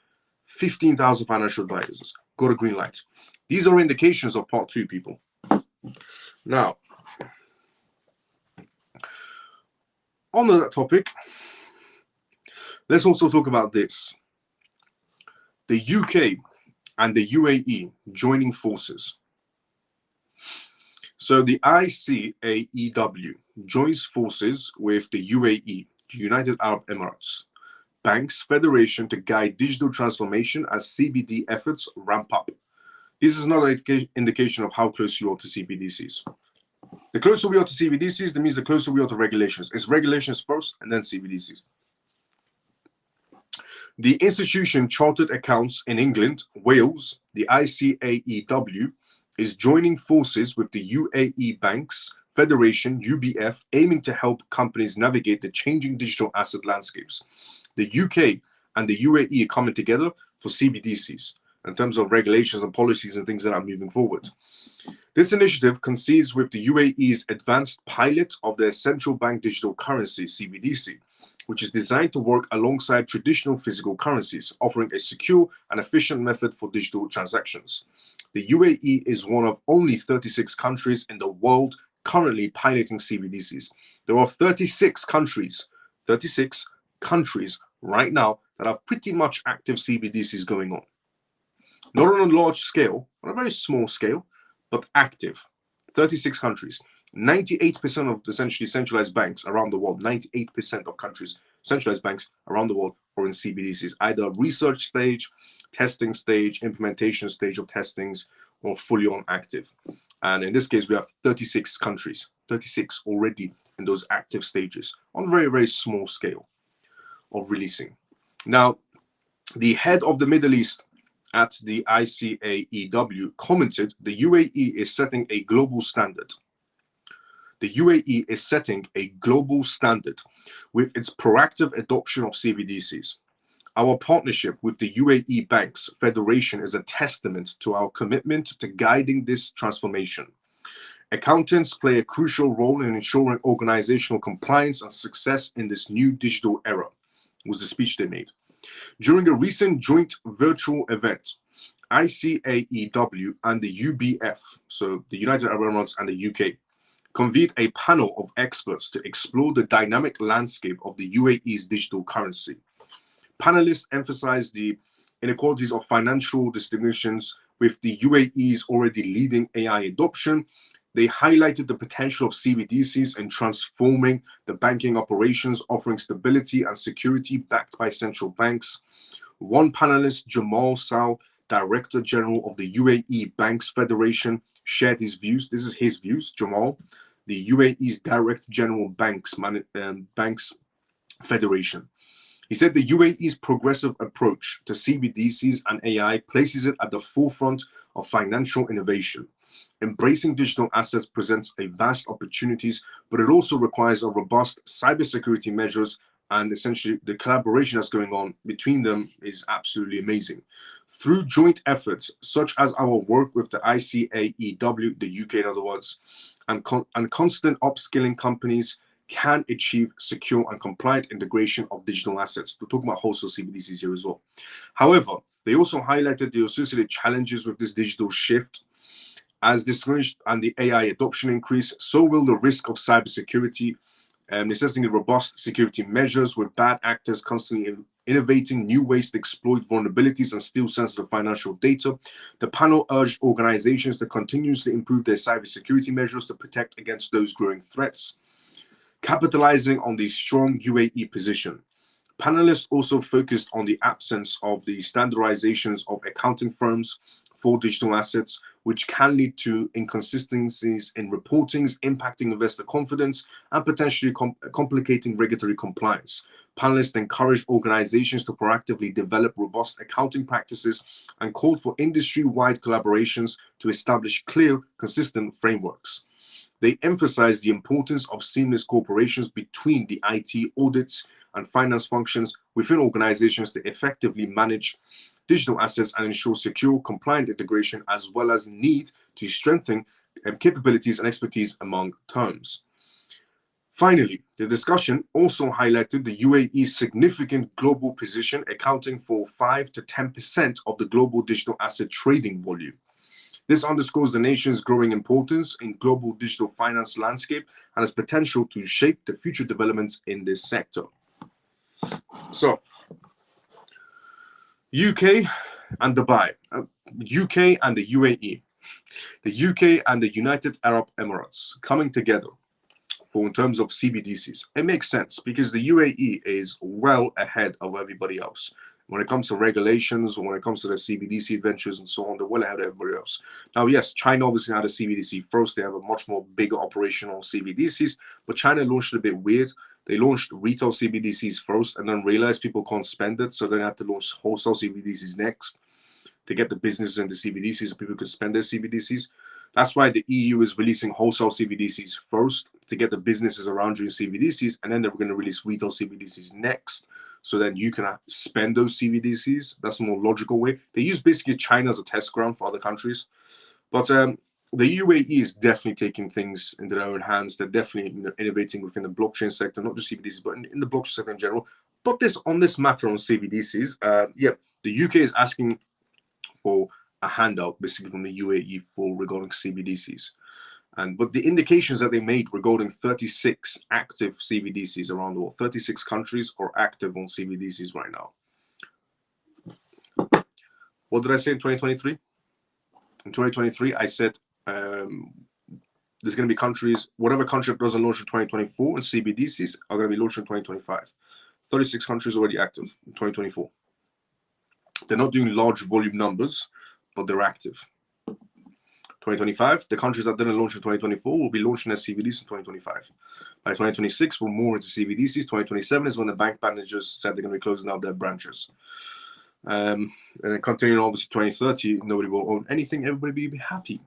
15,000 financial advisors got a green light. These are indications of part two, people. Now, on that topic, let's also talk about this. The UK and the UAE joining forces. So the ICAEW joins forces with the UAE, United Arab Emirates, Banks Federation to guide digital transformation as CBD efforts ramp up. This is another indication of how close you are to CBDCs. The closer we are to CBDCs, that means the closer we are to regulations. It's regulations first and then CBDCs. The institution Chartered Accounts in England, Wales, the ICAEW, is joining forces with the UAE Banks Federation, UBF, aiming to help companies navigate the changing digital asset landscapes. The UK and the UAE are coming together for CBDCs in terms of regulations and policies and things that are moving forward. This initiative coincides with the UAE's advanced pilot of their central bank digital currency, CBDC, which is designed to work alongside traditional physical currencies, offering a secure and efficient method for digital transactions. The UAE is one of only 36 countries in the world currently piloting CBDCs. There are 36 countries right now that have pretty much active CBDCs going on. Not on a large scale, on a very small scale, but active. 36 countries. 98% of essentially centralized banks around the world, 98% of countries, centralized banks around the world are in CBDCs, either research stage, testing stage, implementation stage of testings, or fully on active. And in this case, we have 36 countries, 36 already in those active stages on a very, very small scale of releasing. Now, the head of the Middle East at the ICAEW commented, the UAE is setting a global standard. The UAE is setting a global standard with its proactive adoption of CBDCs. Our partnership with the UAE Banks Federation is a testament to our commitment to guiding this transformation. Accountants play a crucial role in ensuring organizational compliance and success in this new digital era, was the speech they made. During a recent joint virtual event, ICAEW and the UBF, so the United Arab Emirates and the UK, convened a panel of experts to explore the dynamic landscape of the UAE's digital currency. Panelists emphasized the inequalities of financial distributions with the UAE's already leading AI adoption. They highlighted the potential of CBDCs in transforming the banking operations, offering stability and security backed by central banks. One panelist, Jamal Sal, Director General of the UAE Banks Federation, shared his views. This is his views, Jamal, the UAE's Director General Banks Federation. He said the UAE's progressive approach to CBDCs and AI places it at the forefront of financial innovation. Embracing digital assets presents a vast opportunities, but it also requires a robust cybersecurity measures, and essentially the collaboration that's going on between them is absolutely amazing. Through joint efforts, such as our work with the ICAEW, the UK in other words, and constant upskilling, companies can achieve secure and compliant integration of digital assets. We're talking about wholesale CBDCs here as well. However, they also highlighted the associated challenges with this digital shift. As this and the AI adoption increase, so will the risk of cybersecurity, necessitating robust security measures with bad actors constantly innovating new ways to exploit vulnerabilities and steal sensitive financial data. The panel urged organizations to continuously improve their cybersecurity measures to protect against those growing threats. Capitalizing on the strong UAE position, panelists also focused on the absence of the standardizations of accounting firms for digital assets, which can lead to inconsistencies in reportings, impacting investor confidence, and potentially complicating regulatory compliance. Panelists encouraged organizations to proactively develop robust accounting practices and called for industry-wide collaborations to establish clear, consistent frameworks. They emphasized the importance of seamless cooperations between the IT, audits, and finance functions within organizations to effectively manage digital assets and ensure secure, compliant integration, as well as need to strengthen capabilities and expertise among terms. Finally, the discussion also highlighted the UAE's significant global position, accounting for 5 to 10% of the global digital asset trading volume. This underscores the nation's growing importance in global digital finance landscape and its potential to shape the future developments in this sector. So, UK and Dubai, UK and the UAE, the UK and the United Arab Emirates coming together for in terms of CBDCs. It makes sense because the UAE is well ahead of everybody else. When it comes to regulations, or when it comes to the CBDC ventures and so on, they're well ahead of everybody else. Now, yes, China obviously had a CBDC first. They have a much more bigger operational CBDCs, but China launched a bit weird. They launched retail CBDCs first and then realized people can't spend it. So they had to launch wholesale CBDCs next to get the business and the CBDCs so people could spend their CBDCs. That's why the EU is releasing wholesale CBDCs first to get the businesses around you in CBDCs, and then they're going to release retail CBDCs next, so then you can spend those CBDCs. That's a more logical way. They use basically China as a test ground for other countries. But the UAE is definitely taking things into their own hands. They're definitely innovating within the blockchain sector, not just CBDCs, but in the blockchain sector in general. But on this matter on CBDCs, the UK is asking for a handout basically from the UAE for regarding CBDCs. But the indications that they made regarding 36 active CBDCs around the world, 36 countries are active on CBDCs right now. What did I say in 2023? In 2023, I said there's going to be countries, whatever country that doesn't launch in 2024 and CBDCs are going to be launched in 2025. 36 countries already active in 2024. They're not doing large volume numbers, but they're active. 2025, the countries that didn't launch in 2024 will be launching their CBDCs in 2025. By 2026, we're more into CBDCs. 2027 is when the bank managers said they're going to be closing out their branches. And then continuing, obviously, 2030, nobody will own anything. Everybody will be happy.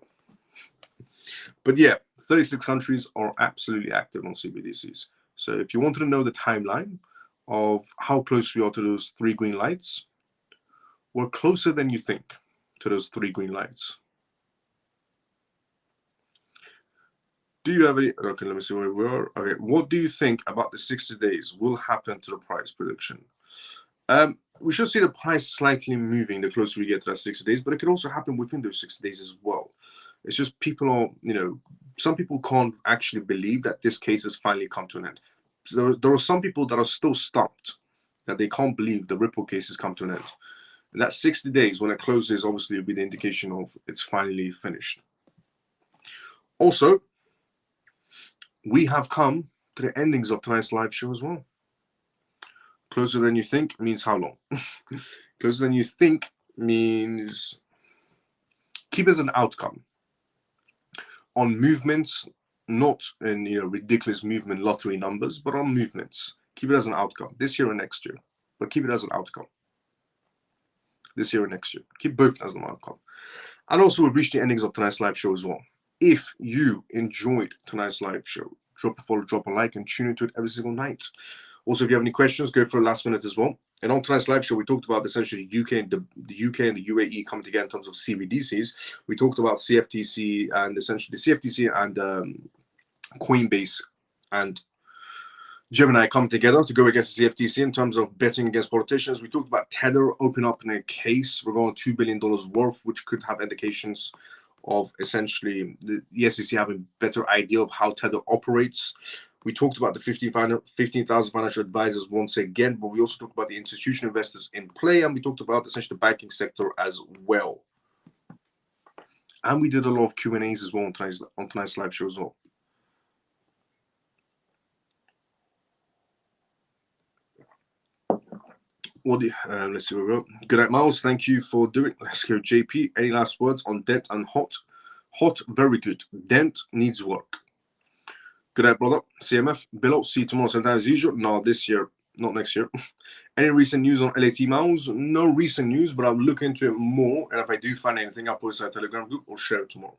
But yeah, 36 countries are absolutely active on CBDCs. So if you wanted to know the timeline of how close we are to those 3 green lights, we're closer than you think to those 3 green lights. Do you have any? Okay, let me see where we are. Okay, what do you think about the 60 days will happen to the price prediction? We should see the price slightly moving the closer we get to that 60 days, but it can also happen within those 60 days as well. It's just people are, some people can't actually believe that this case has finally come to an end. So there are some people that are still stumped, that they can't believe the Ripple case has come to an end. And that 60 days, when it closes, obviously will be the indication of it's finally finished. Also, we have come to the endings of tonight's live show as well. Closer than you think means how long? Closer than you think means keep as an outcome on movements, not in ridiculous movement lottery numbers, but on movements. Keep it as an outcome this year and next year, but keep it as an outcome this year and next year. Keep both as an outcome. And also, we've reached the endings of tonight's live show as well. If you enjoyed tonight's live show, drop a follow, drop a like, and tune into it every single night. Also, if you have any questions, go for the last minute as well. And on tonight's live show, we talked about essentially the UK and the UAE coming together in terms of CBDCs. We talked about CFTC and essentially the CFTC and Coinbase and Gemini come together to go against the CFTC in terms of betting against politicians. We talked about Tether opening up in a case regarding $2 billion worth, which could have indications of essentially the SEC having a better idea of how Tether operates. We talked about the 15,000 financial advisors once again, but we also talked about the institutional investors in play, and we talked about essentially the banking sector as well. And we did a lot of Q&As as well on tonight's live show as well. Let's see where we go. Good night, Miles. Thank you for doing. Let's go, JP. Any last words on Dent and Hot? Hot, very good. Dent needs work. Good night, brother. CMF. Below. See you tomorrow sometime as usual. No, this year, not next year. Any recent news on LAT Miles? No recent news, but I'll look into it more. And if I do find anything, I'll post our Telegram group or share it tomorrow.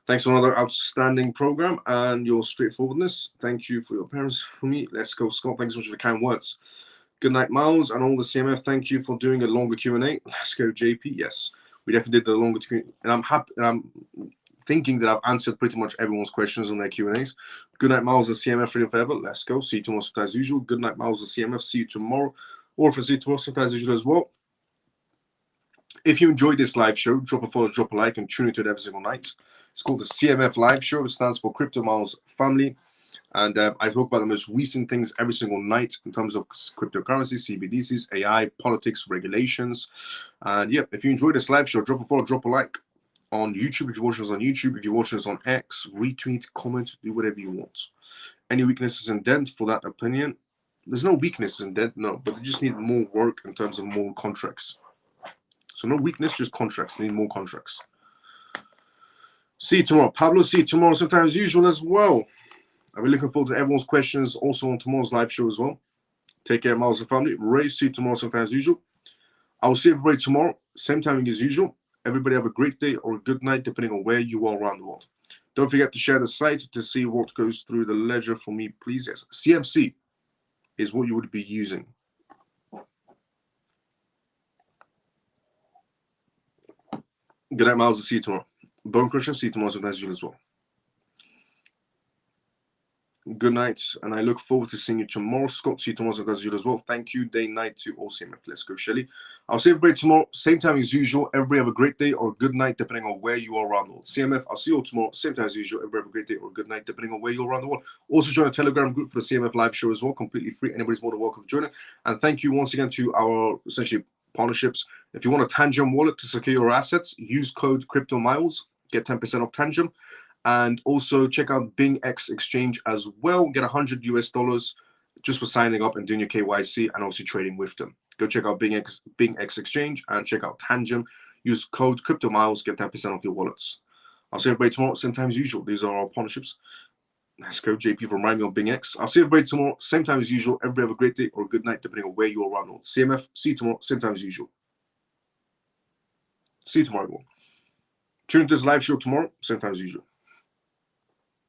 Thanks for another outstanding program and your straightforwardness. Thank you for your appearance for me. Let's go, Scott. Thanks so much for the kind words. Good night, Miles, and all the CMF. Thank you for doing a longer Q&A. Let's go, JP. Yes, we definitely did the longer Q&A, and I'm happy. And I'm thinking that I've answered pretty much everyone's questions on their Q&As. Good night, Miles and CMF. Freedom forever. Let's go. See you tomorrow as usual. Good night, Miles and CMF. See you tomorrow, or if I see you tomorrow as usual as well. If you enjoyed this live show, drop a follow, drop a like, and tune into it every single night. It's called the CMF Live Show. It stands for Crypto Miles Family. And I talk about the most recent things every single night in terms of cryptocurrency, CBDCs, AI, politics, regulations. And yeah, if you enjoyed this live show, drop a follow, drop a like on YouTube. If you're watching us on YouTube, if you're watching us on X, retweet, comment, do whatever you want. Any weaknesses in Dent for that opinion? There's no weaknesses in Dent, no, but they just need more work in terms of more contracts. So no weakness, just contracts. They need more contracts. See you tomorrow. Pablo, see you tomorrow sometime as usual as well. I'll be looking forward to everyone's questions also on tomorrow's live show as well. Take care, Miles and family. Ray, see you tomorrow sometime as usual. I will see everybody tomorrow, same timing as usual. Everybody have a great day or a good night, depending on where you are around the world. Don't forget to share the site to see what goes through the ledger for me, please. Yes, CMC is what you would be using. Good night, Miles. I'll see you tomorrow. Bone Crusher, see you tomorrow sometimes as well. Good night, and I look forward to seeing you tomorrow. Scott, see you tomorrow as well. Thank you. Day, night to all CMF. Let's go, Shelly. I'll see everybody tomorrow, same time as usual. Everybody have a great day or a good night, depending on where you are around the world. CMF, I'll see you all tomorrow, same time as usual. Everybody have a great day or a good night, depending on where you are around the world. Also join a Telegram group for the CMF live show as well, completely free. Anybody's more than welcome to join it. And thank you once again to our essentially partnerships. If you want a Tangem wallet to secure your assets, use code CryptoMiles, get 10% off Tangem. And also check out BingX Exchange as well. Get $100 just for signing up and doing your KYC and also trading with them. Go check out BingX Exchange and check out Tangem. Use code CryptoMiles, get 10% off your wallets. I'll see everybody tomorrow, same time as usual. These are our partnerships. Let's go, JP from Ryan on BingX. I'll see everybody tomorrow, same time as usual. Everybody have a great day or a good night, depending on where you are around the world. CMF, see you tomorrow, same time as usual. See you tomorrow, everyone. Tune into this live show tomorrow, same time as usual.